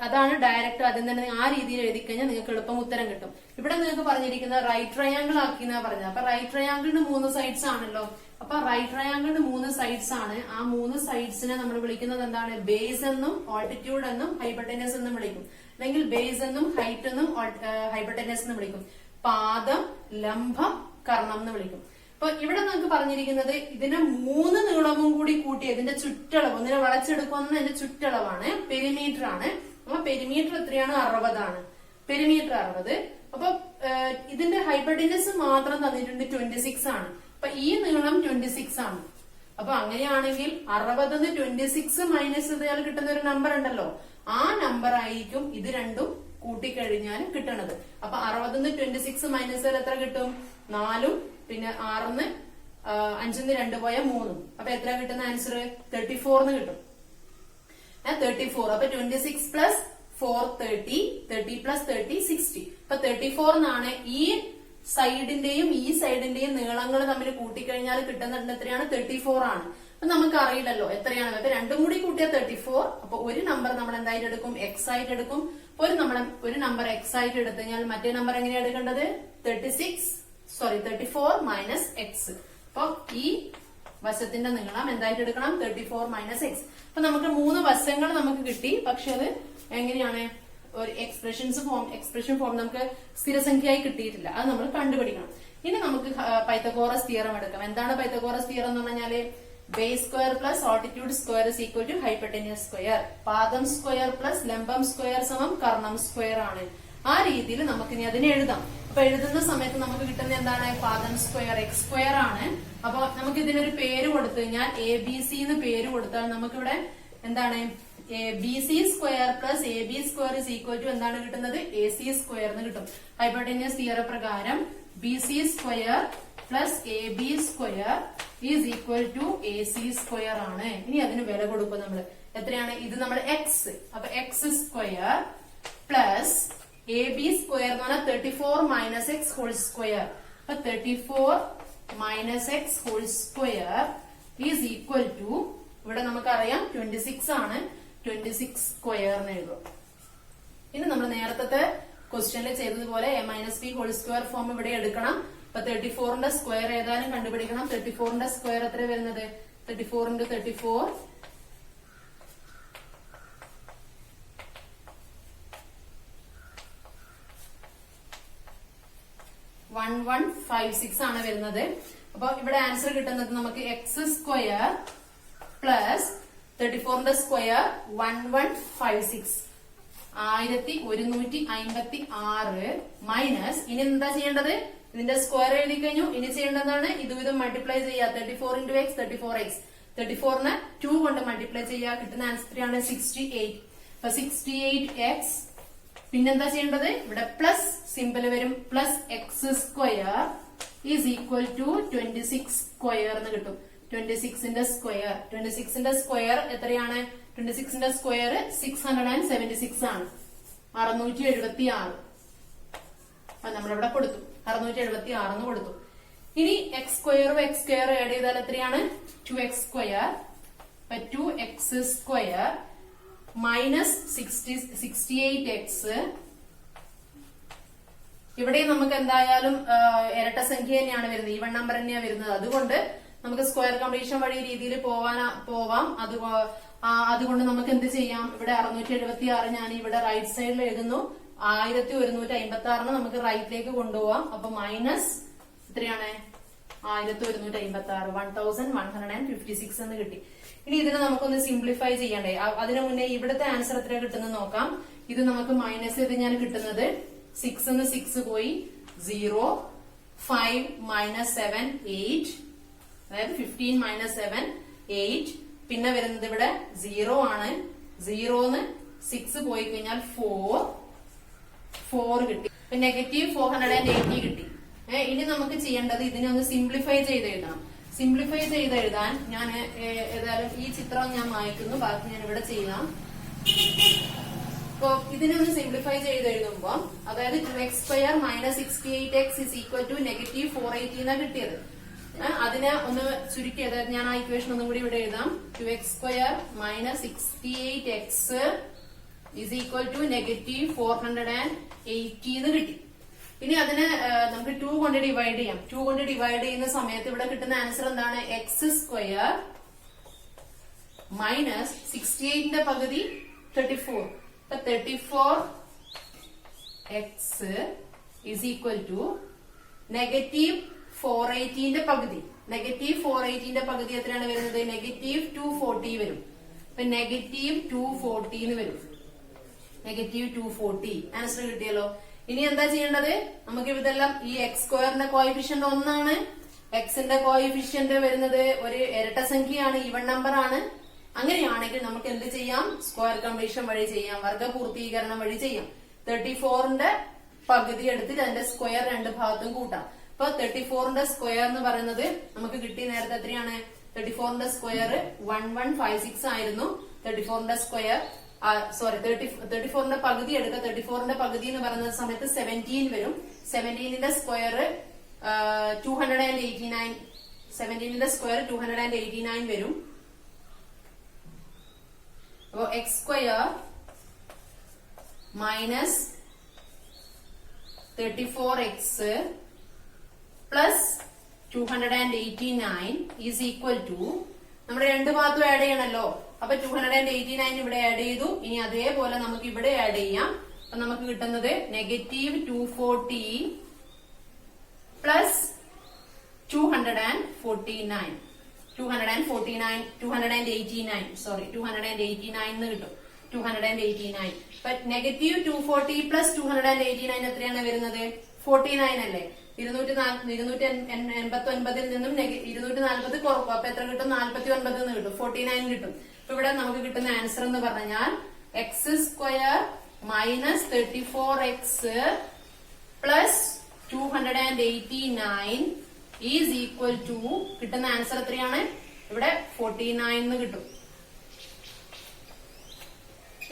അതാണ് ഡയറക്റ്റ്. അതിൽ തന്നെ ആ രീതിയിൽ എഴുതി കഴിഞ്ഞാൽ നിങ്ങൾക്ക് എളുപ്പം ഉത്തരം കിട്ടും. ഇവിടെ നിങ്ങൾക്ക് പറഞ്ഞിരിക്കുന്ന റൈറ്റ് ട്രയാങ്കിൾ ആക്കി എന്നാ പറഞ്ഞത്. അപ്പൊ റൈറ്റ് ട്രയാങ്കിളിന് 3 സൈഡ്സ് ആണല്ലോ. അപ്പൊ റൈറ്റ് ട്രയാങ്കിളിന് 3 സൈഡ്സ് ആണ്. ആ 3 സൈഡ്സിനെ നമ്മൾ വിളിക്കുന്നത് എന്താണ്? ബേസ് എന്നും ഓൾട്ടിറ്റ്യൂഡ് എന്നും ഹൈപ്പർടെനസ് എന്നും വിളിക്കും. അല്ലെങ്കിൽ ബേസ് എന്നും ഹൈറ്റ് എന്നും ഹൈപ്പർടെനസ് എന്നും വിളിക്കും. പാദം, ലംബം, കർണം എന്ന് വിളിക്കും. അപ്പൊ ഇവിടെ നമുക്ക് പറഞ്ഞിരിക്കുന്നത് ഇതിനെ 3 നീളവും കൂടി കൂട്ടി ഇതിന്റെ ചുറ്റളവ്, ഒന്നിനെ വളച്ചെടുക്കുന്ന അതിന്റെ ചുറ്റളവാണ്, പെരിമീറ്റർ ആണ്. അപ്പൊ പെരിമീറ്റർ എത്രയാണ്? 60 ആണ്. പെരിമീറ്റർ 60. അപ്പൊ ഇതിന്റെ ഹൈപ്പർടെനസ് മാത്രം തന്നിട്ടുണ്ട് 26 ആണ്. അപ്പൊ ഈ നീളം 26 ആണ്. അപ്പൊ അങ്ങനെയാണെങ്കിൽ 60 26 മൈനസ് ചെയ്താൽ കിട്ടുന്ന ഒരു നമ്പർ ഉണ്ടല്ലോ, ആ നമ്പർ ആയിരിക്കും ഇത് രണ്ടും കൂട്ടിക്കഴിഞ്ഞാൽ കിട്ടണത്. അപ്പൊ 60 26 മൈനസ് ചെയ്താൽ എത്ര കിട്ടും? 4 പിന്നെ 6 5 2 പോയ 3. അപ്പൊ എത്ര കിട്ടുന്ന ആൻസർ? 34 കിട്ടും. 34. അപ്പൊ 26 പ്ലസ് 4 30, 30 പ്ലസ് 30 60. അപ്പൊ 34 എന്നാണ്. ഈ സൈഡിന്റെയും ഈ സൈഡിന്റെയും നീളങ്ങൾ തമ്മിൽ കൂട്ടിക്കഴിഞ്ഞാൽ കിട്ടുന്നത് എത്രയാണ്? 34 ആണ്. അപ്പൊ നമുക്ക് അറിയില്ലല്ലോ എത്രയാണ്. അപ്പൊ രണ്ടും കൂടി കൂട്ടിയാൽ 34. അപ്പൊ ഒരു നമ്പർ നമ്മൾ എന്തായിട്ട് എടുക്കും? എക്സ് ആയിട്ട് എടുക്കും. ഒരു നമ്പർ എക്സ് ആയിട്ട് എടുത്തു കഴിഞ്ഞാൽ മറ്റേ നമ്പർ എങ്ങനെയാണ് എടുക്കേണ്ടത്? 34 മൈനസ് എക്സ്. അപ്പൊ ഈ വശത്തിന്റെ നീളം എന്തായിട്ട് എടുക്കണം? 34 മൈനസ് എക്സ്. അപ്പൊ നമുക്ക് 3 വശങ്ങൾ നമുക്ക് കിട്ടി. പക്ഷെ അത് എങ്ങനെയാണ്? ഒരു എക്സ്പ്രഷൻ ഫോം നമുക്ക് സ്ഥിരസംഖ്യയായി കിട്ടിയിട്ടില്ല. അത് നമ്മൾ കണ്ടുപിടിക്കണം. ഇനി നമുക്ക് പൈത്തഗോറസ് തിയറം എടുക്കാം. എന്താണ് പൈത്തഗോറസ് തിയറം എന്ന് പറഞ്ഞാല്? Base square plus altitude square is equal to hypotenuse square. പാദം സ്ക്വയർ പ്ലസ് ലംബം സ്ക്വയർ സമം കർണം സ്ക്വയർ ആണ്. ആ രീതിയിൽ നമുക്ക് ഇനി അതിനെ എഴുതാം. അപ്പൊ എഴുതുന്ന സമയത്ത് നമുക്ക് കിട്ടുന്ന എന്താണ്? പാദം സ്ക്വയർ എക്സ് സ്ക്വയർ ആണ്. അപ്പൊ നമുക്ക് ഇതിനൊരു പേര് കൊടുത്തു കഴിഞ്ഞാൽ ABC എന്ന് പേര് കൊടുത്താൽ നമുക്കിവിടെ എന്താണ്? BC square plus AB square is equal to എന്താണ് കിട്ടുന്നത്? AC സ്ക്വയർ എന്ന് കിട്ടും. ഹൈപ്പർടെനസ് തിയറം പ്രകാരം BC square plus AB square is equal to AC square ആണ്. ഇനി അതിന് വില കൊടുക്കും നമ്മൾ. എത്രയാണ്? ഇത് നമ്മൾ എക്സ്. അപ്പൊ x square plus AB square എന്ന് പറഞ്ഞാൽ 34 മൈനസ് എക്സ് ഹോൾ സ്ക്വയർ. അപ്പൊ 34 minus x whole square is equal to, ഇവിടെ നമുക്കറിയാം 26 ആണ്, 26 സ്ക്വയർ എന്ന് എഴുതും. ഇനി നമ്മൾ നേരത്തെ ക്വസ്റ്റ്യനിൽ ചെയ്തതുപോലെ a minus B whole square form ഇവിടെ എടുക്കണം. അപ്പൊ 34ന്റെ സ്ക്വയർ ഏതായാലും കണ്ടുപിടിക്കണം. 34ന്റെ സ്ക്വയർ എത്ര വരുന്നത്? 34 into 34 1156 ആണ് വരുന്നത്. അപ്പൊ ഇവിടെ ആൻസർ കിട്ടുന്നത് നമുക്ക് എക്സ് സ്ക്വയർ പ്ലസ് 34ന്റെ സ്ക്വയർ 1156 1156 മൈനസ്, ഇനി എന്താ ചെയ്യേണ്ടത്? ഇതിന്റെ സ്ക്വയർ എഴുതി കഴിഞ്ഞു. ഇനി ചെയ്യേണ്ടതാണ് ഇതും മൾട്ടിപ്ലൈ ചെയ്യുക. 34 into x 34x, 34നെ 2 കൊണ്ട് മൾട്ടിപ്ലൈ ചെയ്യുക. കിട്ടുന്ന ആൻസർ ആണ് 68. അപ്പൊ 68x, പിന്നെന്താ ചെയ്യേണ്ടത്? ഇവിടെ പ്ലസ് സിമ്പിൾ വരും. Plus x square is equal to 26 square എന്ന് കിട്ടും. 26ന്റെ സ്ക്വയർ, 26ന്റെ സ്ക്വയർ എത്രയാണ്? 26ന്റെ സ്ക്വയർ 676 ആണ്, 676. അപ്പൊ നമ്മളിവിടെ കൊടുത്തു 676 എന്ന് കൊടുത്തു. ഇനി എക്സ് സ്ക്വയറും എക്സ് സ്ക്വയർ ആഡ് ചെയ്താൽ എത്രയാണ്? 2x square. 2x square minus 68x. ഇവിടെ നമുക്ക് എന്തായാലും ഇരട്ട സംഖ്യ തന്നെയാണ് വരുന്നത്, ഈവൺ നമ്പർ തന്നെയാണ് വരുന്നത്. അതുകൊണ്ട് നമുക്ക് സ്ക്വയർ കംപ്ലീഷൻ വഴി രീതിയിൽ പോവാം. അതുകൊണ്ട് നമുക്ക് എന്ത് ചെയ്യാം? ഇവിടെ 676 ഞാൻ ഇവിടെ റൈറ്റ് സൈഡിൽ എഴുതുന്നു. 1156 നമുക്ക് റൈറ്റിലേക്ക് കൊണ്ടുപോവാം. അപ്പൊ മൈനസ് എത്രയാണ്? 1156, 1156 എന്ന് കിട്ടി. ഇനി ഇതിനെ നമുക്കൊന്ന് സിംപ്ലിഫൈ ചെയ്യണ്ടേ? അതിനു മുന്നേ ഇവിടുത്തെ ആൻസർ എത്ര കിട്ടുന്നത് നോക്കാം. ഇത് നമുക്ക് മൈനസ് ചെയ്ത് ഞാൻ കിട്ടുന്നത് 6 എന്ന് 6 പോയി 0, 5 മൈനസ് 7 8, അതായത് 15 മൈനസ് 7 8. പിന്നെ വരുന്നത് ഇവിടെ 0 ആണ്. 0ന്ന് 6 പോയി കഴിഞ്ഞാൽ 4 കിട്ടി. നെഗറ്റീവ് 480 കിട്ടി. ഇനി നമുക്ക് ചെയ്യേണ്ടത് ഇതിനെ ഒന്ന് സിംപ്ലിഫൈ ചെയ്ത് എഴുതണം. സിംപ്ലിഫൈ ചെയ്ത് എഴുതാൻ ഞാൻ ഏതായാലും ഈ ചിത്രം ഞാൻ മായ്ക്കുന്നു, ബാക്കി ഞാൻ ഇവിടെ ചെയ്യാം. അപ്പൊ ഇതിനെ ഒന്ന് സിംപ്ലിഫൈ ചെയ്ത് എഴുതുമ്പോ അതായത് 2x square minus 68x is equal to negative 480 എന്നാണ് കിട്ടിയത്. അതിനെ ഒന്ന് ചുരുക്കി, അതായത് ഞാൻ ആ ഇക്വേഷൻ ഒന്നും കൂടി ഇവിടെ എഴുതാം. 2x square minus 68x is equal to negative 480 എന്ന് കിട്ടി. ഇനി അതിനെ നമുക്ക് 2 കൊണ്ട് ഡിവൈഡ് ചെയ്യാം. 2 കൊണ്ട് ഡിവൈഡ് ചെയ്യുന്ന സമയത്ത് ഇവിടെ കിട്ടുന്ന ആൻസർ എന്താണ്? എക്സ് സ്ക്വയർ മൈനസ് 68ന്റെ പകുതി 34. അപ്പൊ 34x is equal to negative 480ന്റെ പകുതി. നെഗറ്റീവ് 480ന്റെ പകുതി എത്രയാണ് വരുന്നത്? നെഗറ്റീവ് 240 വരും. അപ്പൊ നെഗറ്റീവ് 240 എന്ന് വരും. നെഗറ്റീവ് 240 ആൻസർ കിട്ടിയല്ലോ. ഇനി എന്താ ചെയ്യേണ്ടത്? നമുക്ക് ഇതെല്ലാം ഈ എക്സ് സ്ക്വയറിന്റെ കോയിഫിഷ്യന്റ് 1 ആണ്. എക്സിന്റെ കോയിഫിഷ്യന്റ് വരുന്നത് ഒരു ഇരട്ട സംഖ്യയാണ്, ഈവൺ നമ്പർ ആണ്. അങ്ങനെയാണെങ്കിൽ നമുക്ക് എന്ത് ചെയ്യാം? സ്ക്വയർ കംപ്ലീഷൻ വഴി ചെയ്യാം, വർഗ പൂർത്തീകരണം വഴി ചെയ്യാം. 34ന്റെ പകുതി എടുത്തിട്ട് അതിന്റെ സ്ക്വയർ രണ്ട് ഭാഗത്തും കൂട്ടാം. അപ്പൊ 34ന്റെ സ്ക്വയർ എന്ന് പറയുന്നത് നമുക്ക് കിട്ടി നേരത്തെ എത്രയാണ്? 34ന്റെ സ്ക്വയർ 1156 ആയിരുന്നു. 34ന്റെ സ്ക്വയർ 34ന്റെ പകുതി എടുക്കുക. 34ന്റെ പകുതി എന്ന് പറയുന്ന സമയത്ത് 17 വരും. 17ന്റെ സ്ക്വയർ 289. 17ന്റെ സ്ക്വയർ 289 വരും. അപ്പോ x square minus 34x plus 289 is equal to, നമ്മുടെ രണ്ട് ഭാഗത്തും ആഡ് ചെയ്യണല്ലോ. അപ്പൊ 289 ഇവിടെ ആഡ് ചെയ്തു. ഇനി അതേപോലെ നമുക്ക് ഇവിടെ ആഡ് ചെയ്യാം. അപ്പൊ നമുക്ക് കിട്ടുന്നത് നെഗറ്റീവ് 240 പ്ലസ് 289 എന്ന് കിട്ടും. 289. നെഗറ്റീവ് 240 പ്ലസ് 289 എത്രയാണ് വരുന്നത്? 49 അല്ലേ? 289 നിന്നും 240 കുറക്കും. അപ്പൊ എത്ര കിട്ടും? 49 എന്ന് കിട്ടും. 49 കിട്ടും. അപ്പൊ ഇവിടെ നമുക്ക് കിട്ടുന്ന ആൻസർ എന്ന് പറഞ്ഞാൽ x square minus 34x plus 289 is equal to, കിട്ടുന്ന ആൻസർ എത്രയാണ്? ഇവിടെ 49 എന്ന് കിട്ടും.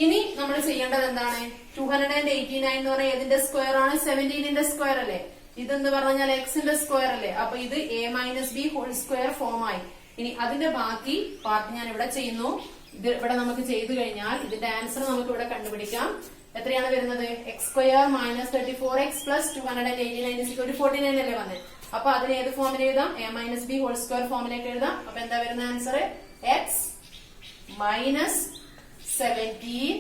ഇനി നമ്മൾ ചെയ്യേണ്ടത് എന്താണ്? 289 എന്ന് പറഞ്ഞാൽ ഏതിന്റെ സ്ക്വയർ ആണ്? 17ന്റെ സ്ക്വയർ അല്ലേ? ഇതെന്ന് പറഞ്ഞാൽ എക്സിന്റെ സ്ക്വയർ അല്ലേ, അപ്പൊ ഇത് a minus B whole square form ആയി. ഇനി അതിന്റെ ബാക്കി പാർട്ട് ഞാൻ ഇവിടെ ചെയ്യുന്നു. ഇത് ഇവിടെ നമുക്ക് ചെയ്തു കഴിഞ്ഞാൽ ഇതിന്റെ ആൻസർ നമുക്ക് ഇവിടെ കണ്ടുപിടിക്കാം. എത്രയാണ് വരുന്നത്? X square minus 34x plus 289 49 അല്ലേ വന്നത്. അപ്പൊ അതിന് ഏത് ഫോമിൽ എഴുതാം? a minus B whole square ഫോമിലേക്ക് എഴുതാം. അപ്പൊ എന്താ വരുന്ന answer? X minus 17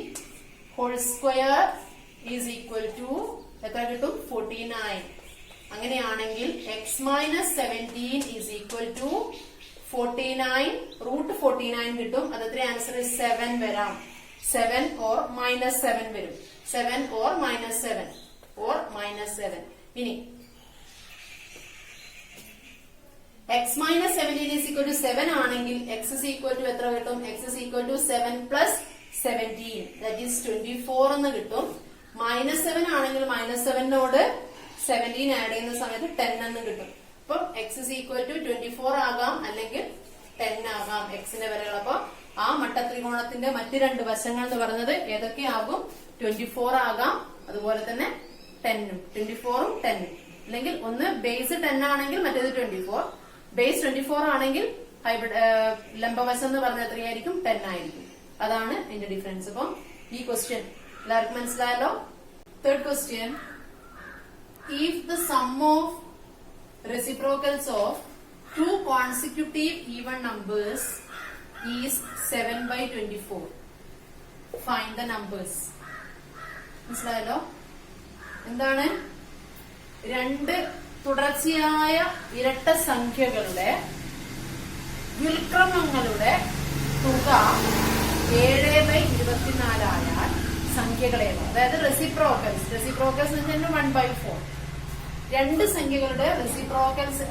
whole square is equal to എത്ര കിട്ടും? 49. അങ്ങനെയാണെങ്കിൽ x minus 17 is equal to 49 root 49 കിട്ടും. അത് എത്ര ആൻസർ? 7 വരാം. 7 ഓർ മൈനസ് 7 വരും. 7 ഓർ മൈനസ് 7 ഓർ മൈനസ് 7. ഇനി x minus 17 is equal to 7 ആണെങ്കിൽ x ഇസ് ഈക്വൽ ടു എത്ര കിട്ടും? x is equal to 7 plus 17 that is 24 എന്ന് കിട്ടും. മൈനസ് 7 ആണെങ്കിൽ മൈനസ് 7നോട് 17 ആഡ് ചെയ്യുന്ന സമയത്ത് 10 എന്ന് കിട്ടും. അപ്പൊ x ഇസ് ഈക്വൽ ടു 24 ആകാം അല്ലെങ്കിൽ 10 ആകാം എക്സിന്റെ വിലകൾ. അപ്പൊ ആ മട്ടത്രികോണത്തിന്റെ മറ്റ് രണ്ട് വശങ്ങൾ എന്ന് പറയുന്നത് ഏതൊക്കെയാകും? 24 ആകാം, അതുപോലെ തന്നെ 10ഉം. 24ഉം 10ഉം. അല്ലെങ്കിൽ ഒന്ന് ബേസ് 10 ആണെങ്കിൽ മറ്റേത് 24. ബേസ് 24 ആണെങ്കിൽ ലംബവശം എന്ന് പറഞ്ഞ എത്രയായിരിക്കും? 10 ആയിരിക്കും. അതാണ് ഇതിന്റെ ഡിഫറൻസ്. അപ്പം ഈ ക്വസ്റ്റ്യൻ എല്ലാവർക്കും മനസ്സിലായല്ലോ. Third question, if the sum of reciprocals of two consecutive even numbers is 7/24, find the numbers. മനസ്സിലായല്ലോ. എന്താണ്? രണ്ട് തുടർച്ചയായ ഇരട്ട സംഖ്യകളുടെ വ്യുൽക്രമങ്ങളുടെ തുക 7/24 ആയാൽ സംഖ്യകളേവ, അതായത് റെസിപ്രോക്കൽസ്. റെസിപ്രോക്കൽസ് എന്ന് പറഞ്ഞാൽ 1/4. രണ്ട് സംഖ്യകളുടെ റെസിപ്രോക്കൽസ്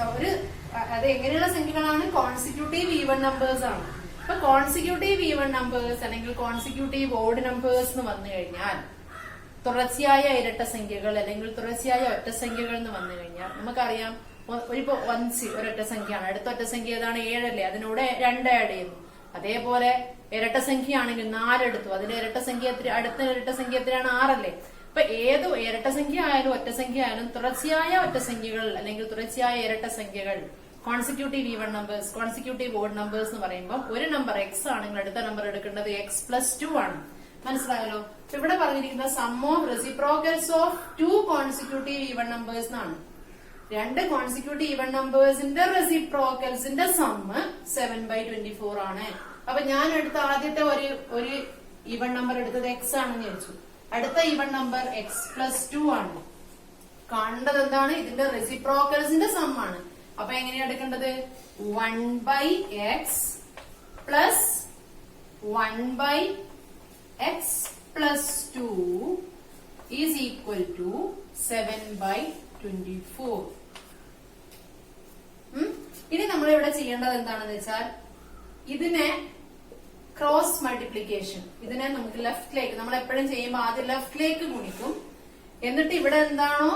അത് എങ്ങനെയുള്ള സംഖ്യകളാണ്? കോൺസിക്യൂട്ടീവ് ഈവൻ നമ്പേഴ്സ് ആണ്. അപ്പൊ കോൺസിക്യൂട്ടീവ് ഈവൻ നമ്പേഴ്സ് അല്ലെങ്കിൽ കോൺസിക്യൂട്ടീവ് ഓഡ് നമ്പേഴ്സ് എന്ന് വന്നു കഴിഞ്ഞാൽ, തുടർച്ചയായ ഇരട്ട സംഖ്യകൾ അല്ലെങ്കിൽ തുടർച്ചയായ ഒറ്റ സംഖ്യകൾ എന്ന് വന്നു കഴിഞ്ഞാൽ നമുക്കറിയാം, ഇപ്പൊ 1 ഒരൊറ്റ സംഖ്യയാണ്. അടുത്ത ഒറ്റ സംഖ്യ ഏതാണ്? 7 അല്ലേ, അതിനോട് 2 ആഡ് ചെയ്യുന്നു. അതേപോലെ ഇരട്ട സംഖ്യ ആണെങ്കിൽ 4 എടുത്തു, അതിന്റെ ഇരട്ട സംഖ്യ അടുത്ത ഇരട്ട സംഖ്യ എത്രയാണ്? 6 അല്ലേ. അപ്പൊ ഏത് ഇരട്ട സംഖ്യ ആയാലും ഒറ്റ സംഖ്യ ആയാലും തുടർച്ചയായ ഒറ്റ സംഖ്യകൾ അല്ലെങ്കിൽ തുടർച്ചയായ ഇരട്ട സംഖ്യകൾ consecutive even numbers, consecutive odd numbers എന്ന് പറയുമ്പോൾ ഒരു നമ്പർ എക്സ് ആണെങ്കിൽ അടുത്ത നമ്പർ എടുക്കേണ്ടത് x+2 ആണ്. മനസ്സിലായല്ലോ. ഇവിടെ പറഞ്ഞിരിക്കുന്ന sum of reciprocals of 2 consecutive even numbers എന്നാണ്. രണ്ട് കോൺസിക്യൂട്ടീവ് ഈവൻ നമ്പേഴ്സിന്റെ റെസിപ്രോക്കൽസിന്റെ സമ്മ് 7/24 ആണ്. അപ്പൊ ഞാൻ എടുത്ത ആദ്യത്തെ ഒരു ഈവൻ നമ്പർ എടുത്തത് എക്സ് ആണെന്ന് വിചാരിച്ചു. അടുത്ത ഈവൻ നമ്പർ x+2 ആണ്. കാണേണ്ടത് എന്താണ്? ഇതിന്റെ റെസിപ്രോക്കൽസിന്റെ സമ്മാണ്. അപ്പൊ എങ്ങനെയാ എടുക്കേണ്ടത്? 1/x plus 1/x+2 is equal to 7/24. ഇനി നമ്മൾ ഇവിടെ ചെയ്യേണ്ടത് എന്താണെന്ന് വെച്ചാൽ, ഇതിനെ ക്രോസ് മൾട്ടിപ്ലിക്കേഷൻ, ഇതിനെ നമുക്ക് ലെഫ്റ്റിലേക്ക്, നമ്മൾ എപ്പോഴും ചെയ്യുമ്പോൾ ആദ്യം ലെഫ്റ്റിലേക്ക് ഗുണിക്കും. എന്നിട്ട് ഇവിടെ എന്താണോ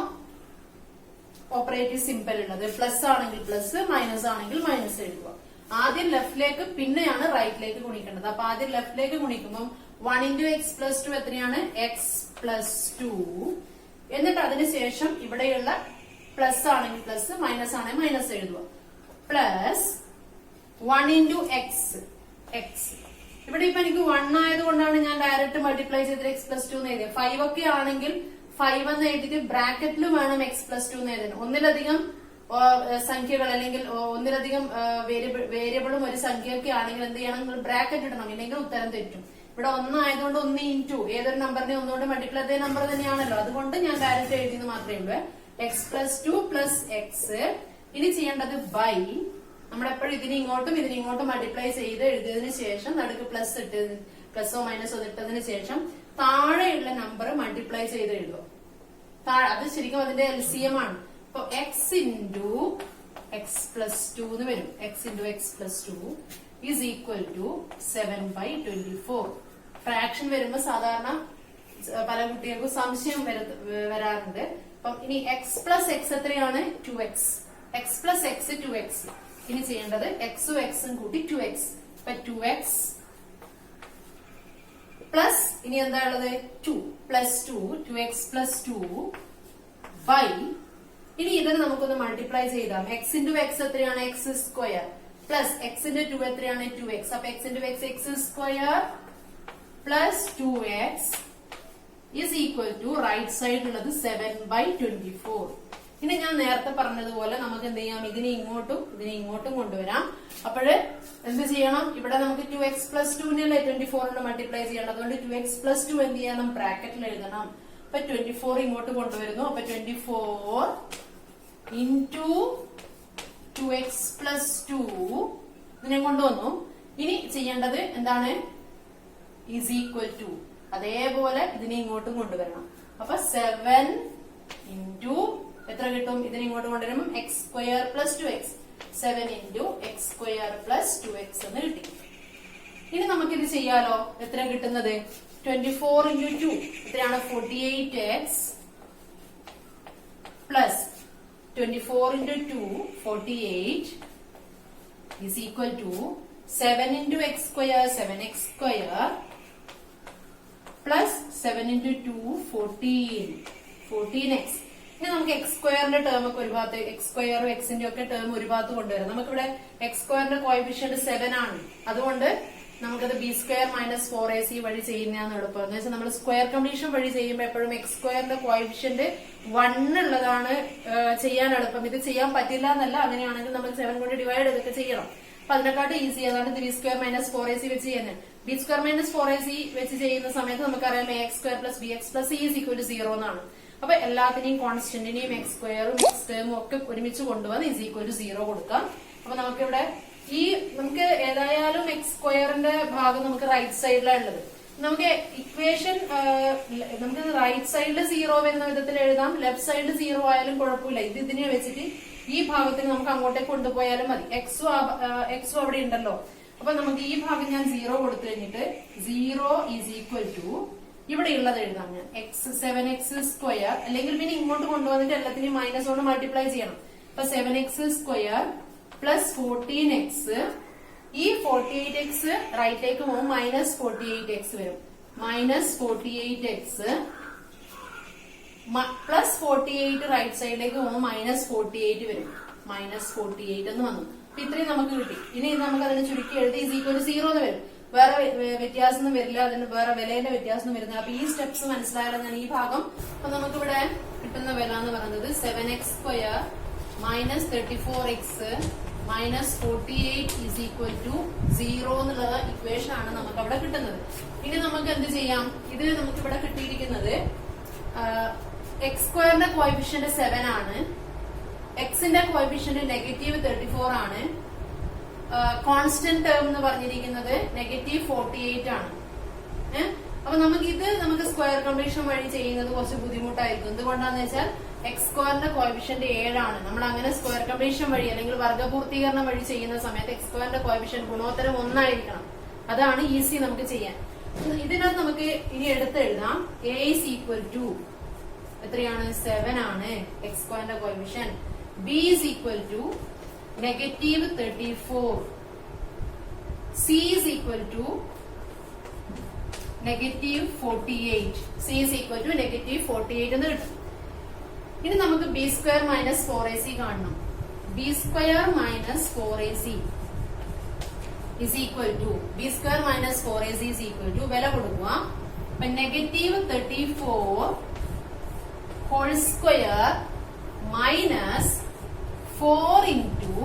ഓപ്പറേറ്റീവ് സിമ്പിൾ ഉള്ളത്, പ്ലസ് ആണെങ്കിൽ പ്ലസ്, മൈനസ് ആണെങ്കിൽ മൈനസ് എഴുതുക. ആദ്യം ലെഫ്റ്റിലേക്ക് പിന്നെയാണ് റൈറ്റിലേക്ക് ഗുണിക്കേണ്ടത്. അപ്പൊ ആദ്യം ലെഫ്റ്റിലേക്ക് ഗുണിക്കുമ്പോൾ 1 × x+2 എത്രയാണ്? x+2. എന്നിട്ട് അതിനുശേഷം ഇവിടെയുള്ള പ്ലസ് ആണെങ്കിൽ പ്ലസ്, മൈനസ് ആണെങ്കിൽ മൈനസ് എഴുതുക. Plus 1 × x. ഇവിടെ ഇപ്പൊ എനിക്ക് 1 ആയതുകൊണ്ടാണ് ഞാൻ ഡയറക്റ്റ് മൾട്ടിപ്ലൈ ചെയ്ത് x+2 എന്ന് എഴുതിയത്. 5 ഒക്കെ ആണെങ്കിൽ 5 എന്ന് എഴുതിയിട്ട് ബ്രാക്കറ്റിൽ വേണം x+2 എന്ന് എഴുതാൻ. ഒന്നിലധികം സംഖ്യകൾ അല്ലെങ്കിൽ ഒന്നിലധികം വേരിയബിളും ഒരു സംഖ്യയൊക്കെ ആണെങ്കിൽ എന്ത് ചെയ്യണം? നിങ്ങൾ ബ്രാക്കറ്റ് ഇടണം, ഇല്ലെങ്കിൽ ഉത്തരം തെറ്റും. ഇവിടെ 1 ആയതുകൊണ്ട് 1 × ഏതൊരു നമ്പറിനെ ഒന്നുകൊണ്ട് മൾട്ടിപ്ലൈ അതേ നമ്പർ തന്നെയാണല്ലോ, അതുകൊണ്ട് ഞാൻ ഡയറക്റ്റ് എഴുതിയെന്ന് മാത്രമേ ഉള്ളൂ. x+2 + x. ഇനി ചെയ്യേണ്ടത് ബൈ, നമ്മളെപ്പോഴും ഇതിനിങ്ങോട്ടും മൾട്ടിപ്ലൈ ചെയ്ത് എഴുതിയതിനു ശേഷം നടുക്ക് പ്ലസ് ഇട്ട്, പ്ലസോ മൈനസോ ഇട്ടതിന് ശേഷം താഴെയുള്ള നമ്പർ മൾട്ടിപ്ലൈ ചെയ്ത് എഴുതുക. അത് ശരിക്കും അതിന്റെ LCM ആണ്. അപ്പൊ x × x+2 എന്ന് വരും. x × x+2 is equal to 7/24. Fraction വരുമ്പോ സാധാരണ പല കുട്ടികൾക്കും സംശയം വരാറുണ്ട്. അപ്പം ഇനി x + x എത്രയാണ്? 2x. x + x 2x. ഇനി ചെയ്യേണ്ടത് xഉം xഉം കൂട്ടി 2x. അപ്പൊ 2x പ്ലസ് ഇനി എന്താ ഉള്ളത്? 2 + 2, 2x + 2 ബൈ. ഇനി ഇതിന് നമുക്കൊന്ന് മൾട്ടിപ്ലൈ ചെയ്താം. എക്സ് ഇൻറ്റു എക്സ് എത്രയാണ്? X square plus x into 2 എത്രയാണ്? 2x. അപ്പൊ x into x x square plus 2x is equal to right side ഉള്ളത് 7/24. ഇനി ഞാൻ നേരത്തെ പറഞ്ഞതുപോലെ നമുക്ക് എന്ത് ചെയ്യാം? ഇതിനെ ഇങ്ങോട്ടും കൊണ്ടുവരാം. അപ്പോഴ് എന്ത് ചെയ്യണം? ഇവിടെ നമുക്ക് 2x പ്ലസ് 2 24 കൊണ്ട് മൾട്ടിപ്ലൈ ചെയ്യണം. അതുകൊണ്ട് 2x പ്ലസ് 2 എന്ത് ചെയ്യണം? ബ്രാക്കറ്റിൽ എഴുതണം. അപ്പൊ 24 ഇങ്ങോട്ട് കൊണ്ടുവരുന്നു. അപ്പൊ 24 ഇൻറ്റു 2x പ്ലസ് 2 ഇതിനെ കൊണ്ടുവന്നു. ഇനി ചെയ്യേണ്ടത് എന്താണ്? ഈസ് ഈക്വൽ ടു അതേപോലെ ഇതിനെ ഇങ്ങോട്ടും കൊണ്ടുവരണം. അപ്പൊ 7 ഇൻറ്റു എത്ര കിട്ടും? ഇതിനെ ഇങ്ങോട്ട് കൊണ്ടുവരുമ്പോൾ X square plus 2x 7 into x square plus 2x എന്ന് കിട്ടി. ഇനി നമുക്കിത് ചെയ്യാലോ. എത്ര കിട്ടുന്നത്? 24 ഇൻറ്റു 2 എത്രയാണ്? 48x plus 24 into 2 48 is equal to 7 into x square 7x square plus 7 into 2 14x. ഇനി നമുക്ക് എക്സ് സ്ക്വയറിന്റെ ടേം ഒക്കെ ഒരു ഭാഗത്ത്, എക്സ് സ്ക്വയറും എക്സിന്റെ ഒക്കെ ടേം ഒരു ഭാഗത്ത് കൊണ്ടുവരാം. നമുക്കിവിടെ എക്സ് സ്ക്വയറിന്റെ കോഎഫിഷ്യന്റ് 7 ആണ്. അതുകൊണ്ട് നമുക്കത് ബി സ്ക്വയർ മൈനസ് 4ac വഴി ചെയ്യുന്നതാണ് എളുപ്പം. എന്ന് വെച്ചാൽ നമ്മൾ സ്ക്വയർ കംപ്ലീഷൻ വഴി ചെയ്യുമ്പോൾ എപ്പോഴും എക്സ് സ്ക്വയറിന്റെ കോഎഫിഷ്യന്റ് 1 ഉള്ളതാണ് ചെയ്യാൻ എളുപ്പം. ഇത് ചെയ്യാൻ പറ്റില്ല എന്നല്ല, അങ്ങനെയാണെങ്കിൽ നമ്മൾ 7 കൊണ്ട് ഡിവൈഡ് ചെയ്തൊക്കെ ചെയ്യണം. അപ്പൊ അതിനെക്കാട്ടും ഈസി അതാണ് ഇത് ബി സ്ക്വയർ മൈനസ് 4ac വെച്ച് ചെയ്യുന്നത്. ബി സ്ക്വയർ മൈനസ് 4ac വെച്ച് ചെയ്യുന്ന സമയത്ത് നമുക്കറിയാം x square plus B X plus is equal to 0 എന്നാണ്. അപ്പൊ എല്ലാത്തിനെയും കോൺസ്റ്റന്റിനെയും എക്സ് സ്ക്വയറും എക്സ് ടേമും ഒക്കെ ഒരുമിച്ച് കൊണ്ടുവന്ന് ഈസ് ഈക്വൽ ടു 0 കൊടുക്കാം. അപ്പൊ നമുക്കിവിടെ നമുക്ക് ഏതായാലും എക്സ് സ്ക്വയറിന്റെ ഭാഗം നമുക്ക് റൈറ്റ് സൈഡിലാണ് ഉള്ളത്. നമുക്ക് ഇക്വേഷൻ നമുക്ക് റൈറ്റ് സൈഡിൽ 0 വരുന്ന വിധത്തിൽ എഴുതാം, ലെഫ്റ്റ് സൈഡിൽ 0 ആയാലും കുഴപ്പമില്ല. ഇതിനെ വെച്ചിട്ട് ഈ ഭാഗത്തിന് നമുക്ക് അങ്ങോട്ടേക്ക് കൊണ്ടുപോയാലും മതി. എക്സും അവിടെ ഉണ്ടല്ലോ. അപ്പൊ നമുക്ക് ഈ ഭാഗം ഞാൻ 0 കൊടുത്തു കഴിഞ്ഞിട്ട് 0 ഈസ് ഈക്വൽ ടു ഇവിടെ ഉള്ളത് എഴുതാം ഞാൻ എക്സ് 7x സ്ക്വയർ, അല്ലെങ്കിൽ പിന്നെ ഇങ്ങോട്ട് കൊണ്ടുവന്നിട്ട് എല്ലാത്തിനെയും മൈനസ് കൊണ്ട് മൾട്ടിപ്ലൈ ചെയ്യണം. അപ്പൊ 7x സ്ക്വയർ പ്ലസ് 14x, ഈ 48x റൈറ്റിലേക്ക് പോകും മൈനസ് 48x വരും. മൈനസ് 48x പ്ലസ് 48 റൈറ്റ് സൈഡിലേക്ക് പോകുമ്പോൾ മൈനസ് 48 വരും. മൈനസ് 48 എന്ന് വന്നു. അപ്പൊ ഇത്രയും നമുക്ക് കിട്ടി. ഇനി നമുക്ക് അതിനെ ചുരുക്കി എഴുതി ഈസ് ഈക്വൽ ടു 0 എന്ന് വരും. വേറെ വ്യത്യാസം വരില്ല, അതിന് വേറെ വിലയുടെ വ്യത്യാസം വരുന്നത്. അപ്പൊ ഈ സ്റ്റെപ്സ് മനസ്സിലായാലും ഞാൻ ഈ ഭാഗം അപ്പൊ നമുക്കിവിടെ കിട്ടുന്ന വില എന്ന് പറയുന്നത് 7x square minus 34x minus 48 is equal to 0 എന്നുള്ള ഇക്വേഷൻ ആണ് നമുക്ക് അവിടെ കിട്ടുന്നത്. ഇനി നമുക്ക് എന്ത് ചെയ്യാം? ഇത് നമുക്ക് ഇവിടെ കിട്ടിയിരിക്കുന്നത് എക്സ് സ്ക്വയറിന്റെ കോഎഫിഷ്യന്റ് 7 ആണ്, എക്സിന്റെ കോഎഫിഷ്യന്റ് നെഗറ്റീവ് 34 ആണ്, കോൺസ്റ്റന്റ് ടേം എന്ന് പറഞ്ഞിരിക്കുന്നത് നെഗറ്റീവ് 48 ആണ്. അപ്പൊ നമുക്ക് സ്ക്വയർ കംപ്ലീഷൻ വഴി ചെയ്യുന്നത് കുറച്ച് ബുദ്ധിമുട്ടായിരിക്കും. എന്തുകൊണ്ടാന്ന് വെച്ചാൽ എക്സ് സ്ക്വയറിന്റെ കോഎഫിഷ്യന്റ് 7 ആണ്. നമ്മൾ അങ്ങനെ സ്ക്വയർ കംപ്ലീഷൻ വഴി അല്ലെങ്കിൽ വർഗപൂർത്തീകരണം വഴി ചെയ്യുന്ന സമയത്ത് എക്സ് സ്ക്വയറിന്റെ കോഎഫിഷ്യന്റ് ഗുണോത്തരം 1 ആയിരിക്കണം. അതാണ് ഈസി നമുക്ക് ചെയ്യാൻ. ഇതിനകത്ത് നമുക്ക് ഇനി എടുത്തെഴുതാം എ ഈസ് ഈക്വൽ ടു എത്രയാണ്? 7 ആണ് എക്സ് സ്ക്വയറിന്റെ coefficient. B is equal to negative 34, c is equal to negative 48, c is equal to negative 48 എന്ന് കിട്ടും. ഇനി നമുക്ക് ബി സ്ക്വയർ മൈനസ് 4ac കാണണം. B square minus 4ac is equal to b square minus 4ac is equal to വില കൊടുക്കുക. അപ്പൊ negative 34 whole square minus 4 into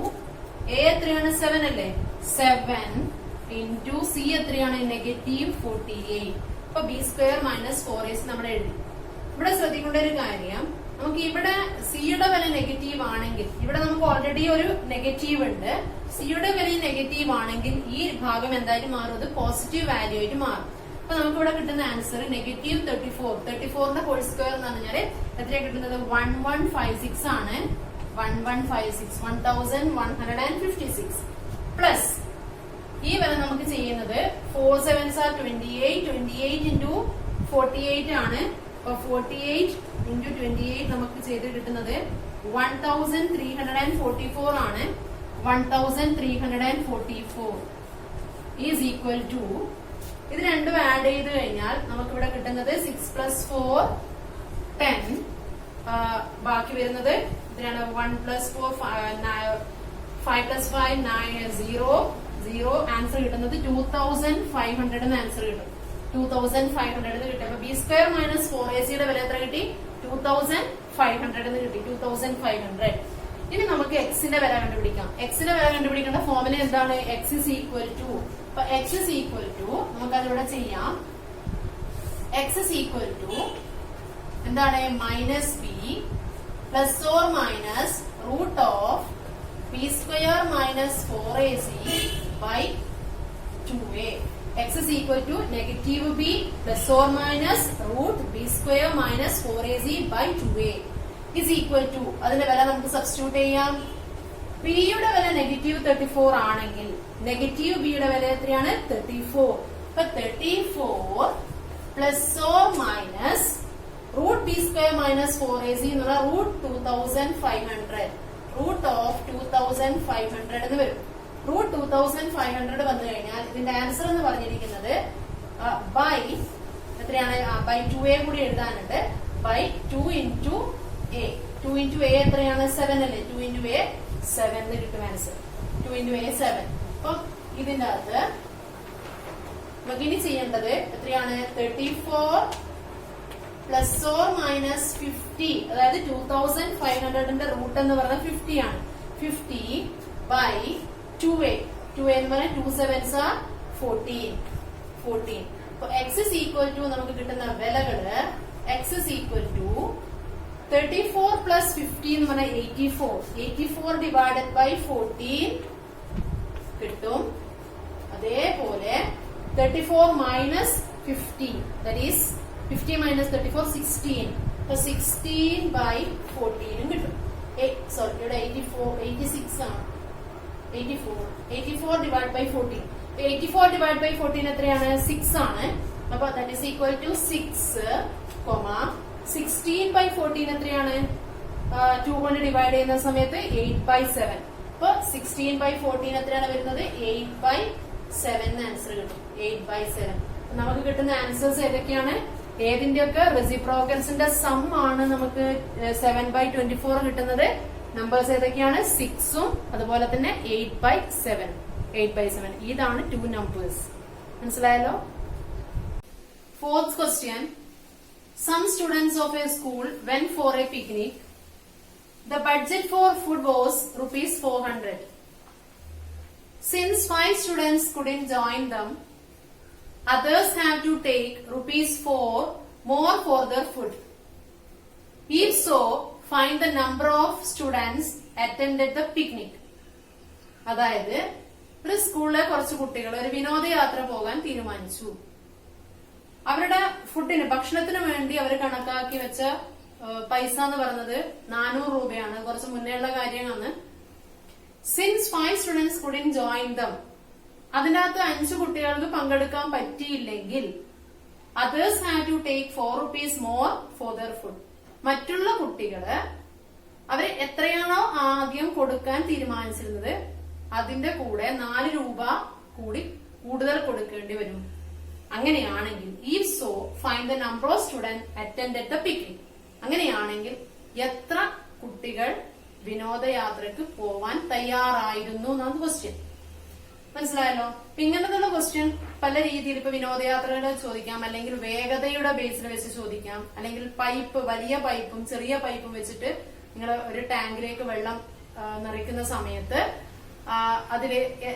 a എത്രയാണ്? 7 അല്ലേ? 7 ഇൻറ്റു സി എത്രയാണ്? നെഗറ്റീവ് 48. അപ്പൊ ബി സ്ക്വയർ മൈനസ് 4ac നമ്മൾ എഴുതി. ഇവിടെ ശ്രദ്ധിക്കേണ്ട ഒരു കാര്യം, നമുക്ക് ഇവിടെ സിയുടെ വില നെഗറ്റീവ് ആണെങ്കിൽ, ഇവിടെ നമുക്ക് ഓൾറെഡി ഒരു നെഗറ്റീവ് ഉണ്ട്, സിയുടെ വില നെഗറ്റീവ് ആണെങ്കിൽ ഈ ഭാഗം എന്തായാലും മാറും, അത് പോസിറ്റീവ് വാല്യൂ ആയിട്ട് മാറും. അപ്പൊ നമുക്ക് ഇവിടെ കിട്ടുന്ന ആൻസർ നെഗറ്റീവ് 34ന്റെ ഹോൾ സ്ക്വയർ എന്ന് പറഞ്ഞാല് എത്രയാണ് കിട്ടുന്നത്? 1156 ആണ്. 1156 പ്ലസ് ഈ വില നമുക്ക് ചെയ്യുന്നത് 4 7s are 28 ഇൻറ്റു 48 ആണ്. അപ്പൊ 48 ഇൻറ്റു 28 നമുക്ക് ചെയ്ത് കിട്ടുന്നത് 1344 ആണ്. 1344 ഈസ് ഈക്വൽ ടു ഇത് രണ്ടും ആഡ് ചെയ്ത് കഴിഞ്ഞാൽ നമുക്കിവിടെ കിട്ടുന്നത് 6 + 4 10, ബാക്കി വരുന്നത് എത്രയാണ് 1 + 4 5 + 5 9 0 ആൻസർ കിട്ടുന്നത് 2500 എന്ന് ആൻസർ കിട്ടും. 2500 എന്ന് കിട്ടും. അപ്പൊ b² - 4ac യുടെ വില എത്ര കിട്ടി? 2500 എന്ന് കിട്ടി. 2500. ഇനി നമുക്ക് എക്സിന്റെ വില കണ്ടുപിടിക്കാം. എക്സിന്റെ വില കണ്ടുപിടിക്കേണ്ട ഫോർമുല എന്താണ്? x = അപ്പൊ x = നമുക്ക് അതിവിടെ ചെയ്യാം. x = എന്താണ്? -b ± √b² - 4ac by 2a. x = -b ± √b² - 4ac by 2a is equal to അതിന്റെ വില നമുക്ക് സബ്സ്റ്റിറ്റ്യൂട്ട് ചെയ്യാം. p യുടെ വില -34 ആണെങ്കിൽ നെഗറ്റീവ് b യുടെ വില എത്രയാണ്? 34. അപ്പൊ 34 ± √b² - 4ac എന്നുള്ള √2500 √2500 എന്ന് വരും. √2500 വന്നു കഴിഞ്ഞാൽ ഇതിന്റെ ആൻസർ എന്ന് പറഞ്ഞിരിക്കുന്നത് ബൈ എത്രയാണ്? ബൈ 2a കൂടി എഴുതാനുണ്ട്. By 2 × a. 2 × a എത്രയാണ്? 7 അല്ലേ? 2 × a 7 എന്ന് കിട്ടും ആൻസർ. 2 × a 7. അപ്പൊ ഇതിന്റെ അകത്ത് നമുക്ക് ഇനി ചെയ്യേണ്ടത് എത്രയാണ്? 34 ± 50. അതായത് 2500ന്റെ റൂട്ട് എന്ന് പറഞ്ഞാൽ 50 ആണ്. 50 ബൈ 2a. 2a എന്ന് പറഞ്ഞാൽ 2 7s are 14. അപ്പൊ x = നമുക്ക് കിട്ടുന്ന വിലകള് x = 34 + 50 എന്ന് പറഞ്ഞാൽ 84. 84 ഡിവൈഡഡ് ബൈ 14 കിട്ടും. അതേപോലെ 34 - 50 that is 50 - 34 16. അപ്പൊ 16 ബൈ 14 കിട്ടും. സോറി, ഇവിടെ 86 ആണ്. 84 ഡിവൈഡ് ബൈ 14. 84 ഡിവൈഡ് ബൈ 14 എത്രയാണ്? 6 ആണ്. അപ്പൊ that is equal to 6, 16 by 14 എത്രയാണ്? 2 കൊണ്ട് ഡിവൈഡ് ചെയ്യുന്ന സമയത്ത് 8/7. അപ്പൊ 16 ബൈ 14 എത്രയാണ് വരുന്നത്? 8/7 ആൻസർ കിട്ടും. 8/7. നമുക്ക് കിട്ടുന്ന ആൻസേഴ്സ് ഏതൊക്കെയാണ്? ഏതിന്റെയൊക്കെ റെസിപ്രോക്കൽസിന്റെ സം ആണ് നമുക്ക് 7/24 കിട്ടുന്നത്? നമ്പേഴ്സ് ഏതൊക്കെയാണ്? 6ഉം അതുപോലെ തന്നെ 8/7. ഇതാണ് 2 നമ്പേഴ്സ്. മനസ്സിലായല്ലോ? Fourth question. Some students of a school went for a picnic. The budget for food was ₹400. Since 5 students couldn't join them, others have to take ₹4 more for their food. If so, find the number of students attended the picnic. അതായത് ഒരു സ്കൂളിലെ കുറച്ച് കുട്ടികൾ ഒരു വിനോദയാത്ര പോകാൻ തീരുമാനിച്ചു. അവരുടെ ഫുഡിന് ഭക്ഷണത്തിന് വേണ്ടി അവർ കണക്കാക്കി വെച്ച പൈസ എന്ന് പറയുന്നത് 400 രൂപയാണ്. കുറച്ച് മുന്നേയുള്ള കാര്യമാണ്. Since 5 students couldn't join them, അതിന്റെ അകത്ത് 5 കുട്ടികൾക്ക് പങ്കെടുക്കാൻ പറ്റിയില്ലെങ്കിൽ others have to take ₹4 more for their food. മറ്റുള്ള കുട്ടികള് അവർ എത്രയാണോ ആദ്യം കൊടുക്കാൻ തീരുമാനിച്ചിരുന്നത് അതിന്റെ കൂടെ 4 രൂപ കൂടി കൂടുതൽ കൊടുക്കേണ്ടി വരും. അങ്ങനെയാണെങ്കിൽ if so, find the number of students attended the picnic. അങ്ങനെയാണെങ്കിൽ എത്ര കുട്ടികൾ വിനോദയാത്രക്ക് പോവാൻ തയ്യാറായിരുന്നു എന്നാണ് ക്വസ്റ്റ്യൻ. മനസ്സിലായല്ലോ? ഇങ്ങനത്തെ ക്വസ്റ്റ്യൻ പല രീതിയിൽ ഇപ്പൊ വിനോദയാത്രകൾ ചോദിക്കാം, അല്ലെങ്കിൽ വേഗതയുടെ ബേസിൽ വെച്ച് ചോദിക്കാം, അല്ലെങ്കിൽ പൈപ്പ്, വലിയ പൈപ്പും ചെറിയ പൈപ്പും വെച്ചിട്ട് നിങ്ങൾ ഒരു ടാങ്കിലേക്ക് വെള്ളം നിറയ്ക്കുന്ന സമയത്ത്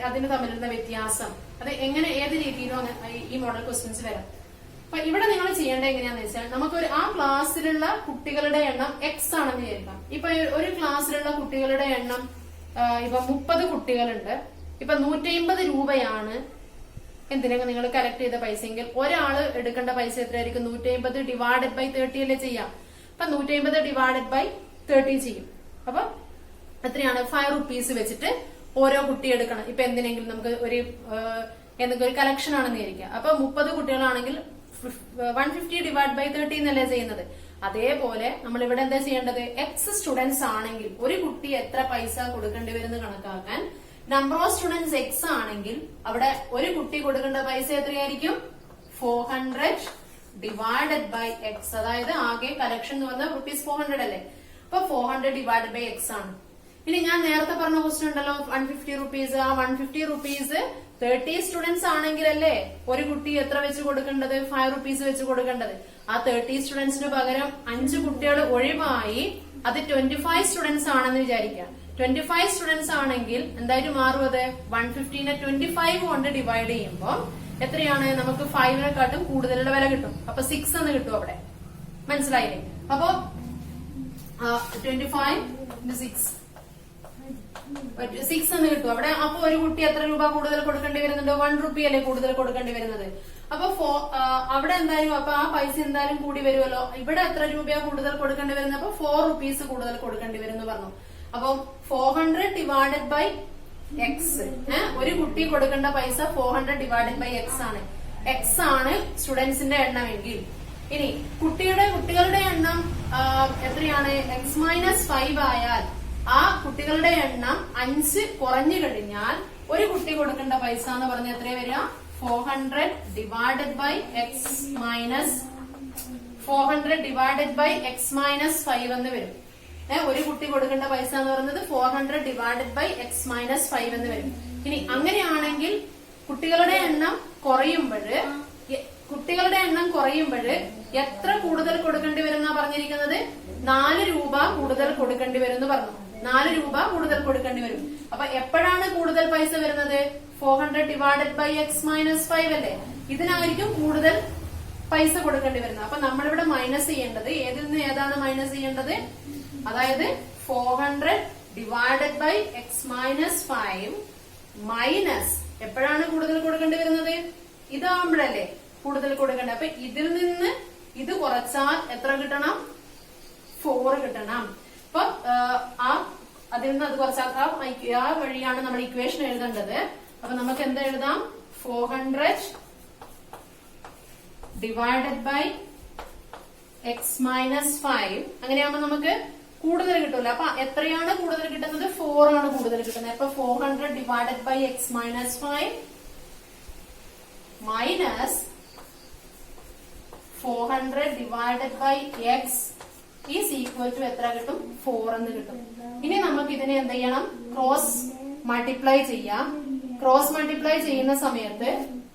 അതിന് തമ്മിലുള്ള വ്യത്യാസം, അത് എങ്ങനെ ഏത് രീതിയിലും ഈ മോഡൽ ക്വസ്റ്റ്യൻസ് വരാം. അപ്പൊ ഇവിടെ നിങ്ങൾ ചെയ്യേണ്ടത് എങ്ങനെയാന്ന് വെച്ചാൽ, നമുക്കൊരു ആ ക്ലാസ്സിലുള്ള കുട്ടികളുടെ എണ്ണം എക്സ് ആണെന്ന് വിചാരിക്കാം. ഇപ്പൊ ഒരു ക്ലാസ്സിലുള്ള കുട്ടികളുടെ എണ്ണം ഇപ്പൊ 30 കുട്ടികളുണ്ട്. ഇപ്പൊ 150 രൂപയാണ് എന്തിനാ നിങ്ങൾ കളക്ട് ചെയ്ത പൈസയെങ്കിൽ ഒരാള് എടുക്കേണ്ട പൈസ എത്രയായിരിക്കും? 150 ഡിവൈഡഡ് ബൈ 30 അല്ലേ ചെയ്യാം. അപ്പൊ 150 ഡിവൈഡഡ് ബൈ 30 ചെയ്യും. അപ്പൊ എത്രയാണ്? ₹5 വെച്ചിട്ട് ഓരോ കുട്ടി എടുക്കണം. ഇപ്പൊ എന്തിനെങ്കിലും നമുക്ക് എന്തെങ്കിലും ഒരു കളക്ഷൻ ആണെന്ന് വിചാരിക്കാം. അപ്പൊ 30 കുട്ടികളാണെങ്കിൽ 150 ഡിവൈഡ് ബൈ 30 എന്നല്ലേ ചെയ്യുന്നത്. അതേപോലെ നമ്മൾ ഇവിടെ എന്താ ചെയ്യേണ്ടത്? എക്സ് സ്റ്റുഡൻസ് ആണെങ്കിൽ ഒരു കുട്ടി എത്ര പൈസ കൊടുക്കേണ്ടി വരുന്ന കണക്കാക്കാൻ നമ്പർ ഓഫ് സ്റ്റുഡൻസ് എക്സ് ആണെങ്കിൽ അവിടെ ഒരു കുട്ടി കൊടുക്കേണ്ട പൈസ എത്രയായിരിക്കും? 400 ഡിവൈഡഡ് ബൈ എക്സ്. അതായത് ആകെ കളക്ഷൻ എന്ന് പറഞ്ഞാൽ ₹400 അല്ലേ. അപ്പൊ 400 ഡിവൈഡ് ബൈ എക്സ് ആണ്. ഇനി ഞാൻ നേരത്തെ പറഞ്ഞ ക്വസ്റ്റ്യൻ ഉണ്ടല്ലോ 150 റുപ്പീസ്. ആ 150 റുപ്പീസ് 30 സ്റ്റുഡൻസ് ആണെങ്കിലല്ലേ ഒരു കുട്ടി എത്ര വെച്ച് കൊടുക്കേണ്ടത്? 5 റുപ്പീസ് വെച്ച് കൊടുക്കേണ്ടത്. ആ 30 സ്റ്റുഡൻസിന് പകരം 5 കുട്ടികൾ ഒഴിവായി അത് 25 സ്റ്റുഡൻസ് ആണെന്ന് വിചാരിക്കാം. 25 സ്റ്റുഡൻസ് ആണെങ്കിൽ എന്തായിട്ട് മാറും? അത് 150നെ 25 കൊണ്ട് ഡിവൈഡ് ചെയ്യുമ്പോൾ എത്രയാണ്? നമുക്ക് 5നെക്കാട്ടും കൂടുതലുള്ള വില കിട്ടും. അപ്പൊ 6 എന്ന് കിട്ടും അവിടെ. മനസ്സിലായില്ലേ? അപ്പൊ 25 6 എന്ന് കിട്ടും അവിടെ. അപ്പൊ ഒരു കുട്ടി എത്ര രൂപ കൂടുതൽ കൊടുക്കേണ്ടി വരുന്നുണ്ട്? 1 റുപ്പി അല്ലേ കൂടുതൽ കൊടുക്കേണ്ടി വരുന്നത്. അപ്പൊ അവിടെ എന്തായാലും അപ്പൊ ആ പൈസ എന്തായാലും കൂടി വരുമല്ലോ. ഇവിടെ എത്ര രൂപയാണ് കൂടുതൽ കൊടുക്കേണ്ടി വരുന്നത്? അപ്പൊ 4 റുപ്പീസ് കൂടുതൽ കൊടുക്കേണ്ടി വരും എന്ന് പറഞ്ഞു. അപ്പൊ 400 ഡിവൈഡഡ് ബൈ എക്സ്. ഒരു കുട്ടി കൊടുക്കേണ്ട പൈസ 400 ഡിവൈഡഡ് ബൈ എക്സ് ആണ്. എക്സ് ആണ് സ്റ്റുഡൻസിന്റെ എണ്ണമെങ്കിൽ ഇനി കുട്ടികളുടെ എണ്ണം എത്രയാണ്? എക്സ് മൈനസ് 5 ആയാൽ ആ കുട്ടികളുടെ എണ്ണം 5 കുറഞ്ഞു കഴിഞ്ഞാൽ ഒരു കുട്ടി കൊടുക്കേണ്ട പൈസ എന്ന് പറഞ്ഞാൽ എത്രയാ വരിക? 400 divided by x minus 400 divided by x minus 5 എന്ന് വരും. ഒരു കുട്ടി കൊടുക്കേണ്ട പൈസ എന്ന് പറയുന്നത് 400 ഡിവൈഡഡ് ബൈ എക്സ് മൈനസ് 5 എന്ന് വരും. ഇനി അങ്ങനെയാണെങ്കിൽ കുട്ടികളുടെ എണ്ണം കുറയുമ്പോൾ എത്ര കൂടുതൽ കൊടുക്കേണ്ടി വരും എന്നാ പറഞ്ഞിരിക്കുന്നത്? 4 രൂപ കൂടുതൽ കൊടുക്കേണ്ടി വരും എന്ന് പറഞ്ഞു. 4 രൂപ കൂടുതൽ കൊടുക്കേണ്ടി വരും. അപ്പൊ എപ്പോഴാണ് കൂടുതൽ പൈസ വരുന്നത്? 400 ഡിവൈഡഡ് ബൈ എക്സ് മൈനസ് 5 അല്ലേ? ഇതിനായിരിക്കും കൂടുതൽ പൈസ കൊടുക്കേണ്ടി വരുന്നത്. അപ്പൊ നമ്മളിവിടെ മൈനസ് ചെയ്യേണ്ടത് ഏതിൽ നിന്ന് ഏതാണ് മൈനസ് ചെയ്യേണ്ടത്? അതായത് 400 divided by x minus 5 minus എപ്പോഴാണ് കൂടുതൽ കൊടുക്കേണ്ടി വരുന്നത്? ഇതാകുമ്പോഴല്ലേ കൂടുതൽ കൊടുക്കേണ്ടത്. അപ്പൊ ഇതിൽ നിന്ന് ഇത് കുറച്ചാൽ എത്ര കിട്ടണം? 4 കിട്ടണം. അപ്പൊ അതിൽ നിന്ന് അത് കുറച്ചാൽ ആ വഴിയാണ് നമ്മൾ ഇക്വേഷൻ എഴുതേണ്ടത്. അപ്പൊ നമുക്ക് എന്താ എഴുതാം? 400 ഡിവൈഡഡ് ബൈ എക്സ് മൈനസ് 5. അങ്ങനെയാകുമ്പോ നമുക്ക് കൂടുതൽ കിട്ടൂല. അപ്പൊ എത്രയാണ് കൂടുതൽ കിട്ടുന്നത്? 4 ആണ് കൂടുതൽ കിട്ടുന്നത്. അപ്പൊ 400 divided by x minus 5 minus 400 divided by x is equal to എത്ര കിട്ടും? 4 എന്ന് കിട്ടും. ഇനി നമുക്ക് ഇതിനെ എന്ത് ചെയ്യണം? ക്രോസ് മൾട്ടിപ്ലൈ ചെയ്യാം. ക്രോസ് മൾട്ടിപ്ലൈ ചെയ്യുന്ന സമയത്ത്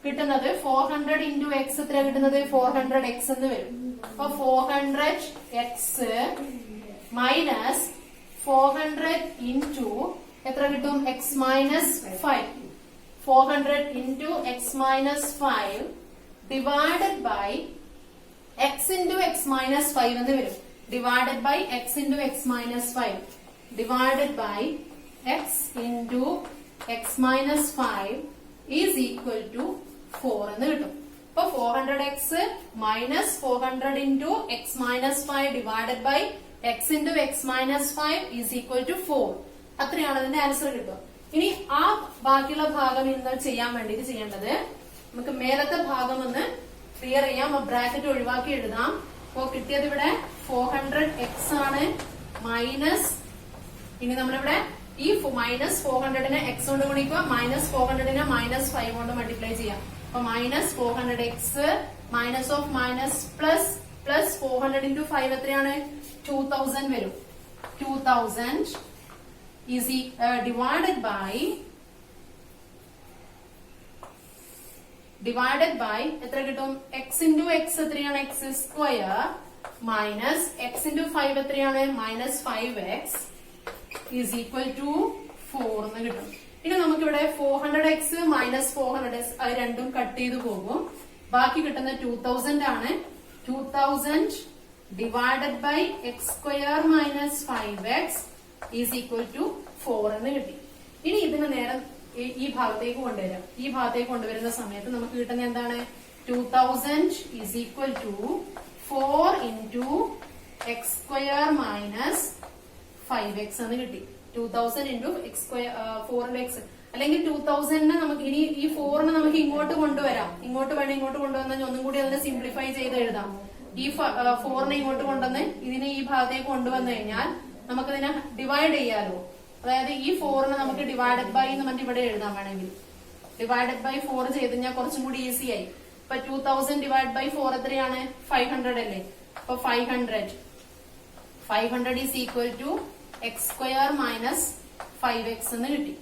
കിട്ടുന്നത് 400 ഇൻറ്റു എക്സ് എത്ര കിട്ടുന്നത്? 400 എക്സ് എന്ന് വരും. അപ്പൊ 400 എക്സ് മൈനസ് 400 ഇൻറ്റു എത്ര കിട്ടും? X minus 5. 400 into x minus 5 divided by x into x minus 5 എന്ന് വരും. Divided by x into x minus 5 divided by x into x minus 5 is equal to 4 എന്ന് കിട്ടും. അപ്പൊ 400x minus 400 into x minus 5 divided by x into x minus 5 is equal to 4. അത്രയാണ് അതിന്റെ answer കിട്ടുക. ഇനി ആ ബാക്കിയുള്ള ഭാഗം ഇന്ന് ചെയ്യാൻ വേണ്ടിട്ട് ചെയ്യേണ്ടത് നമുക്ക് മേലത്തെ ഭാഗം ഒന്ന് ക്ലിയർ ചെയ്യാം. ബ്രാക്കറ്റ് ഒഴിവാക്കി എഴുതാം. അപ്പോ കിട്ടിയത് ഇവിടെ 400x ആണ് മൈനസ്, ഇനി നമ്മളിവിടെ ഈ മൈനസ് 400നെ എക്സ് കൊണ്ട് ഗുണിക്കുക, മൈനസ് 400നെ മൈനസ് 5 കൊണ്ട് മൾട്ടിപ്ലൈ ചെയ്യാം. അപ്പൊ minus 400x minus of minus plus plus 400 into 5 എത്രയാണ്? 2000 വരും. 2000 is divided by എത്ര കിട്ടും? x ഇൻറ്റു എക്സ് എത്രയാണ്? X square minus X into 5 എത്രയാണ്? Minus 5x is equal to 4 എന്ന് കിട്ടും. ഇനി നമുക്കിവിടെ 400x മൈനസ് 400x അത് രണ്ടും കട്ട് ചെയ്ത് പോകും. ബാക്കി കിട്ടുന്ന 2000 ആണ്. 2000 divided by x square minus 5x is equal to 4 എന്ന് കിട്ടി. ഇനി ഇതിന് നേരം ഈ ഭാഗത്തേക്ക് കൊണ്ടുവരാം. ഈ ഭാഗത്തേക്ക് കൊണ്ടുവരുന്ന സമയത്ത് നമുക്ക് കിട്ടുന്ന എന്താണ്? 2000 is equal to 4 into x square minus 5x എന്ന് കിട്ടി. 2000 ഇൻറ്റു എക്സ് സ്ക്വയർ 4x അല്ലെങ്കിൽ 2000നെ നമുക്ക് ഇനി ഈ 4നെ നമുക്ക് ഇങ്ങോട്ട് കൊണ്ടുവരാം. ഇങ്ങോട്ട് വേണം ഇങ്ങോട്ട് കൊണ്ടുവന്നാൽ ഒന്നും കൂടി അതിനെ സിംപ്ലിഫൈ ചെയ്ത് എഴുതാം. ഈ 4നെ ഇങ്ങോട്ട് കൊണ്ടുവന്ന് ഇതിനെ ഈ ഭാഗത്തേക്ക് കൊണ്ടുവന്നു കഴിഞ്ഞാൽ നമുക്കതിനെ ഡിവൈഡ് ചെയ്യാലോ. അതായത് ഈ 4നെ നമുക്ക് ഡിവൈഡഡ് ബൈ എന്ന് പറഞ്ഞിട്ട് ഇവിടെ എഴുതാൻ വേണമെങ്കിൽ ഡിവൈഡഡ് ബൈ 4 ചെയ്ത് കഴിഞ്ഞാൽ കുറച്ചും കൂടി ഈസി ആയി. ഇപ്പൊ 2000 ഡിവൈഡ് ബൈ 4 എത്രയാണ്? 500 അല്ലേ? അപ്പൊ 500 500 is equal to x square minus 5x എന്ന് കിട്ടി.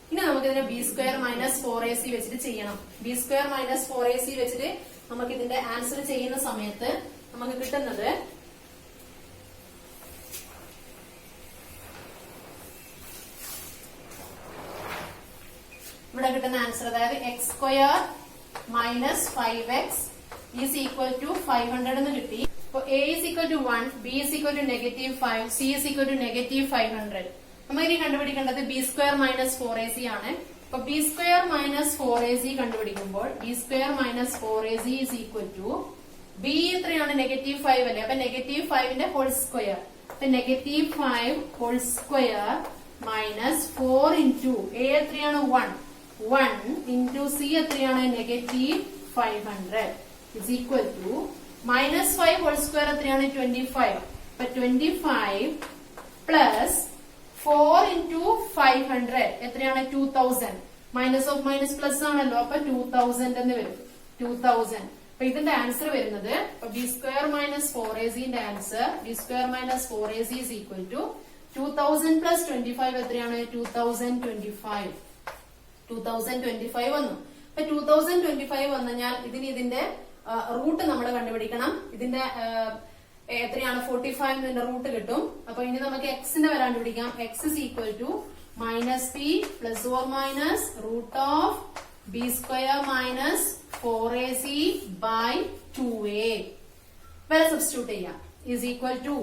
ഇനി നമുക്ക് ഇതിനെ ബി സ്ക്വയർ മൈനസ് 4ac വെച്ചിട്ട് ചെയ്യണം. ബി സ്ക്വയർ മൈനസ് 4ac വെച്ചിട്ട് നമുക്ക് ഇതിന്റെ ആൻസർ ചെയ്യുന്ന സമയത്ത് നമുക്ക് കിട്ടുന്നത് ഇവിടെ കിട്ടുന്ന ആൻസർ, അതായത് x square minus 5x is equal to 500 എന്ന് കിട്ടി. അപ്പൊ a is equal to 1, b is equal to -5, c is equal to -500. നമുക്കിനി കണ്ടുപിടിക്കേണ്ടത് ബി സ്ക്വയർ മൈനസ് 4ac ആണ്. അപ്പൊ ബി സ്ക്വയർ മൈനസ് 4ac കണ്ടുപിടിക്കുമ്പോൾ b square minus 4ac is equal to b എത്രയാണ്, -5 അല്ലേ, അപ്പൊ -5ന്റെ ഹോൾ സ്ക്വയർ. അപ്പൊ -5 whole square minus 4 into a എത്രയാണ് 1 ഇൻറ്റു c എത്രയാണ് -500 is equal to -5 whole square എത്രയാണ് 25. അപ്പൊ 25 പ്ലസ് 4 ഇൻറ്റു 500 എത്രയാണ് 2000. മൈനസ് ഓഫ് മൈനസ് പ്ലസ് ആണല്ലോ, അപ്പൊ 2000 എന്ന് വരും. 2000. അപ്പൊ ഇതിന്റെ ആൻസർ വരുന്നത് b square minus 4ac answer b square minus 4ac is equal to 2000 plus 25 എത്രയാണ് 2025. 2025 വന്നു. അപ്പൊ 2025 വന്നു കഴിഞ്ഞാൽ ഇതിന്റെ റൂട്ട് നമ്മൾ കണ്ടുപിടിക്കണം. ഇതിന്റെ എത്രയാണ് 45 എന്നതിന്റെ റൂട്ട് കിട്ടും. അപ്പൊ ഇനി നമുക്ക് എക്സിന്റെ വരാൻ കണ്ടുപിടിക്കാം. X is equal to minus b plus or minus root of B square minus 4ac by 2a. വില സബ്സ്റ്റിറ്റ്യൂട്ട് ചെയ്യാം. ഇസ് ഈക്വൽ ടു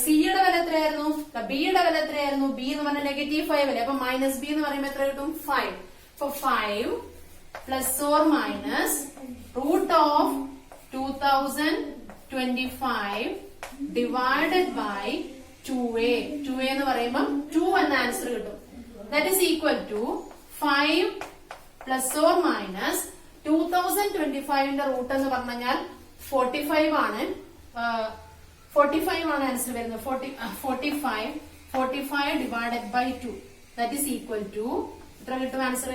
സിയുടെ വില എത്രയായിരുന്നു, ബിയുടെ വില എത്രയായിരുന്നു, ബി എന്ന് പറഞ്ഞാൽ -5 അല്ലേ, അപ്പൊ മൈനസ് ബി എന്ന് പറയുമ്പോൾ എത്ര കിട്ടും 5. അപ്പൊ 5 plus or minus root of 2025 divided by 2a. 2a എന്ന് പറയുമ്പോൾ 2 എന്ന ആൻസർ കിട്ടും. That is equal to 5 plus or minus 2025ന്റെ റൂട്ട് എന്ന് പറഞ്ഞു കഴിഞ്ഞാൽ 45 ആണ്. 45 ആണ് ആൻസർ വരുന്നത്. 45 divided by 2 that is equal to എത്ര കിട്ടും ആൻസർ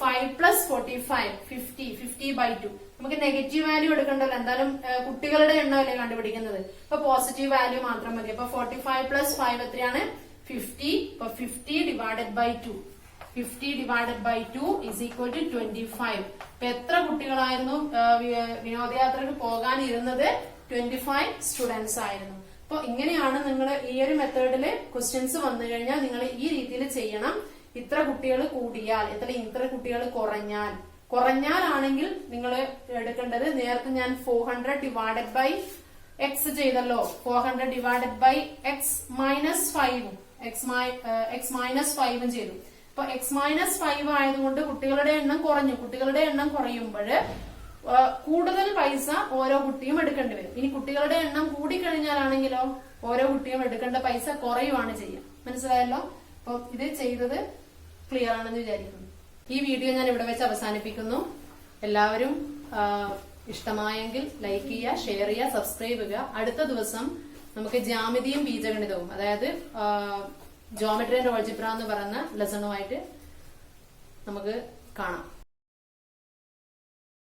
5 പ്ലസ് 45 50 ബൈ 2. നമുക്ക് നെഗറ്റീവ് വാല്യൂ എടുക്കണ്ടല്ലോ, എന്തായാലും കുട്ടികളുടെ എണ്ണമല്ലേ കണ്ടുപിടിക്കുന്നത്. അപ്പൊ പോസിറ്റീവ് വാല്യൂ മാത്രം മതി. അപ്പൊ 45 പ്ലസ് 5 എത്രയാണ് 50. അപ്പൊ 50 divided by 2 50 divided by 2 is equal to 25. അപ്പൊ എത്ര കുട്ടികളായിരുന്നു വിനോദയാത്രക്ക് പോകാനിരുന്നത്? 25 സ്റ്റുഡൻസ് ആയിരുന്നു. അപ്പൊ ഇങ്ങനെയാണ് നിങ്ങൾ ഈ ഒരു മെത്തേഡില് ക്വസ്റ്റ്യൻസ് വന്നു കഴിഞ്ഞാൽ നിങ്ങൾ ഈ രീതിയിൽ ചെയ്യണം. ഇത്ര കുട്ടികൾ കൂടിയാൽ ഇത്ര കുട്ടികൾ കുറഞ്ഞാലാണെങ്കിൽ നിങ്ങൾ എടുക്കേണ്ടത്, നേരത്തെ ഞാൻ 400 ഡിവൈഡഡ് ബൈ എക്സ് ചെയ്തല്ലോ, 400 ഡിവൈഡഡ് ബൈ എക്സ് മൈനസ് 5 ചെയ്തു. അപ്പൊ x-5 ആയതുകൊണ്ട് കുട്ടികളുടെ എണ്ണം കുറഞ്ഞു. കുട്ടികളുടെ എണ്ണം കുറയുമ്പോൾ കൂടുതൽ പൈസ ഓരോ കുട്ടിയും എടുക്കേണ്ടി വരും. ഇനി കുട്ടികളുടെ എണ്ണം കൂടിക്കഴിഞ്ഞാലാണെങ്കിലോ ഓരോ കുട്ടിയും എടുക്കേണ്ട പൈസ കുറയുവാണ് ചെയ്യുക. മനസ്സിലായല്ലോ? അപ്പൊ ഇത് ചെയ്തത് ക്ലിയർ ആണെന്ന് വിചാരിക്കുന്നു. ഈ വീഡിയോ ഞാൻ ഇവിടെ വെച്ച് അവസാനിപ്പിക്കുന്നു. എല്ലാവരും ഇഷ്ടമായെങ്കിൽ ലൈക്ക് ചെയ്യുക, ഷെയർ ചെയ്യുക, സബ്സ്ക്രൈബ് ചെയ്യുക. അടുത്ത ദിവസം നമുക്ക് ജ്യാമിതിയും ബീജഗണിതവും, അതായത് ജോമെട്രി ആൻഡ് ഓൾജിബ്ര എന്ന് പറയുന്ന ലെസണുമായിട്ട് നമുക്ക് കാണാം.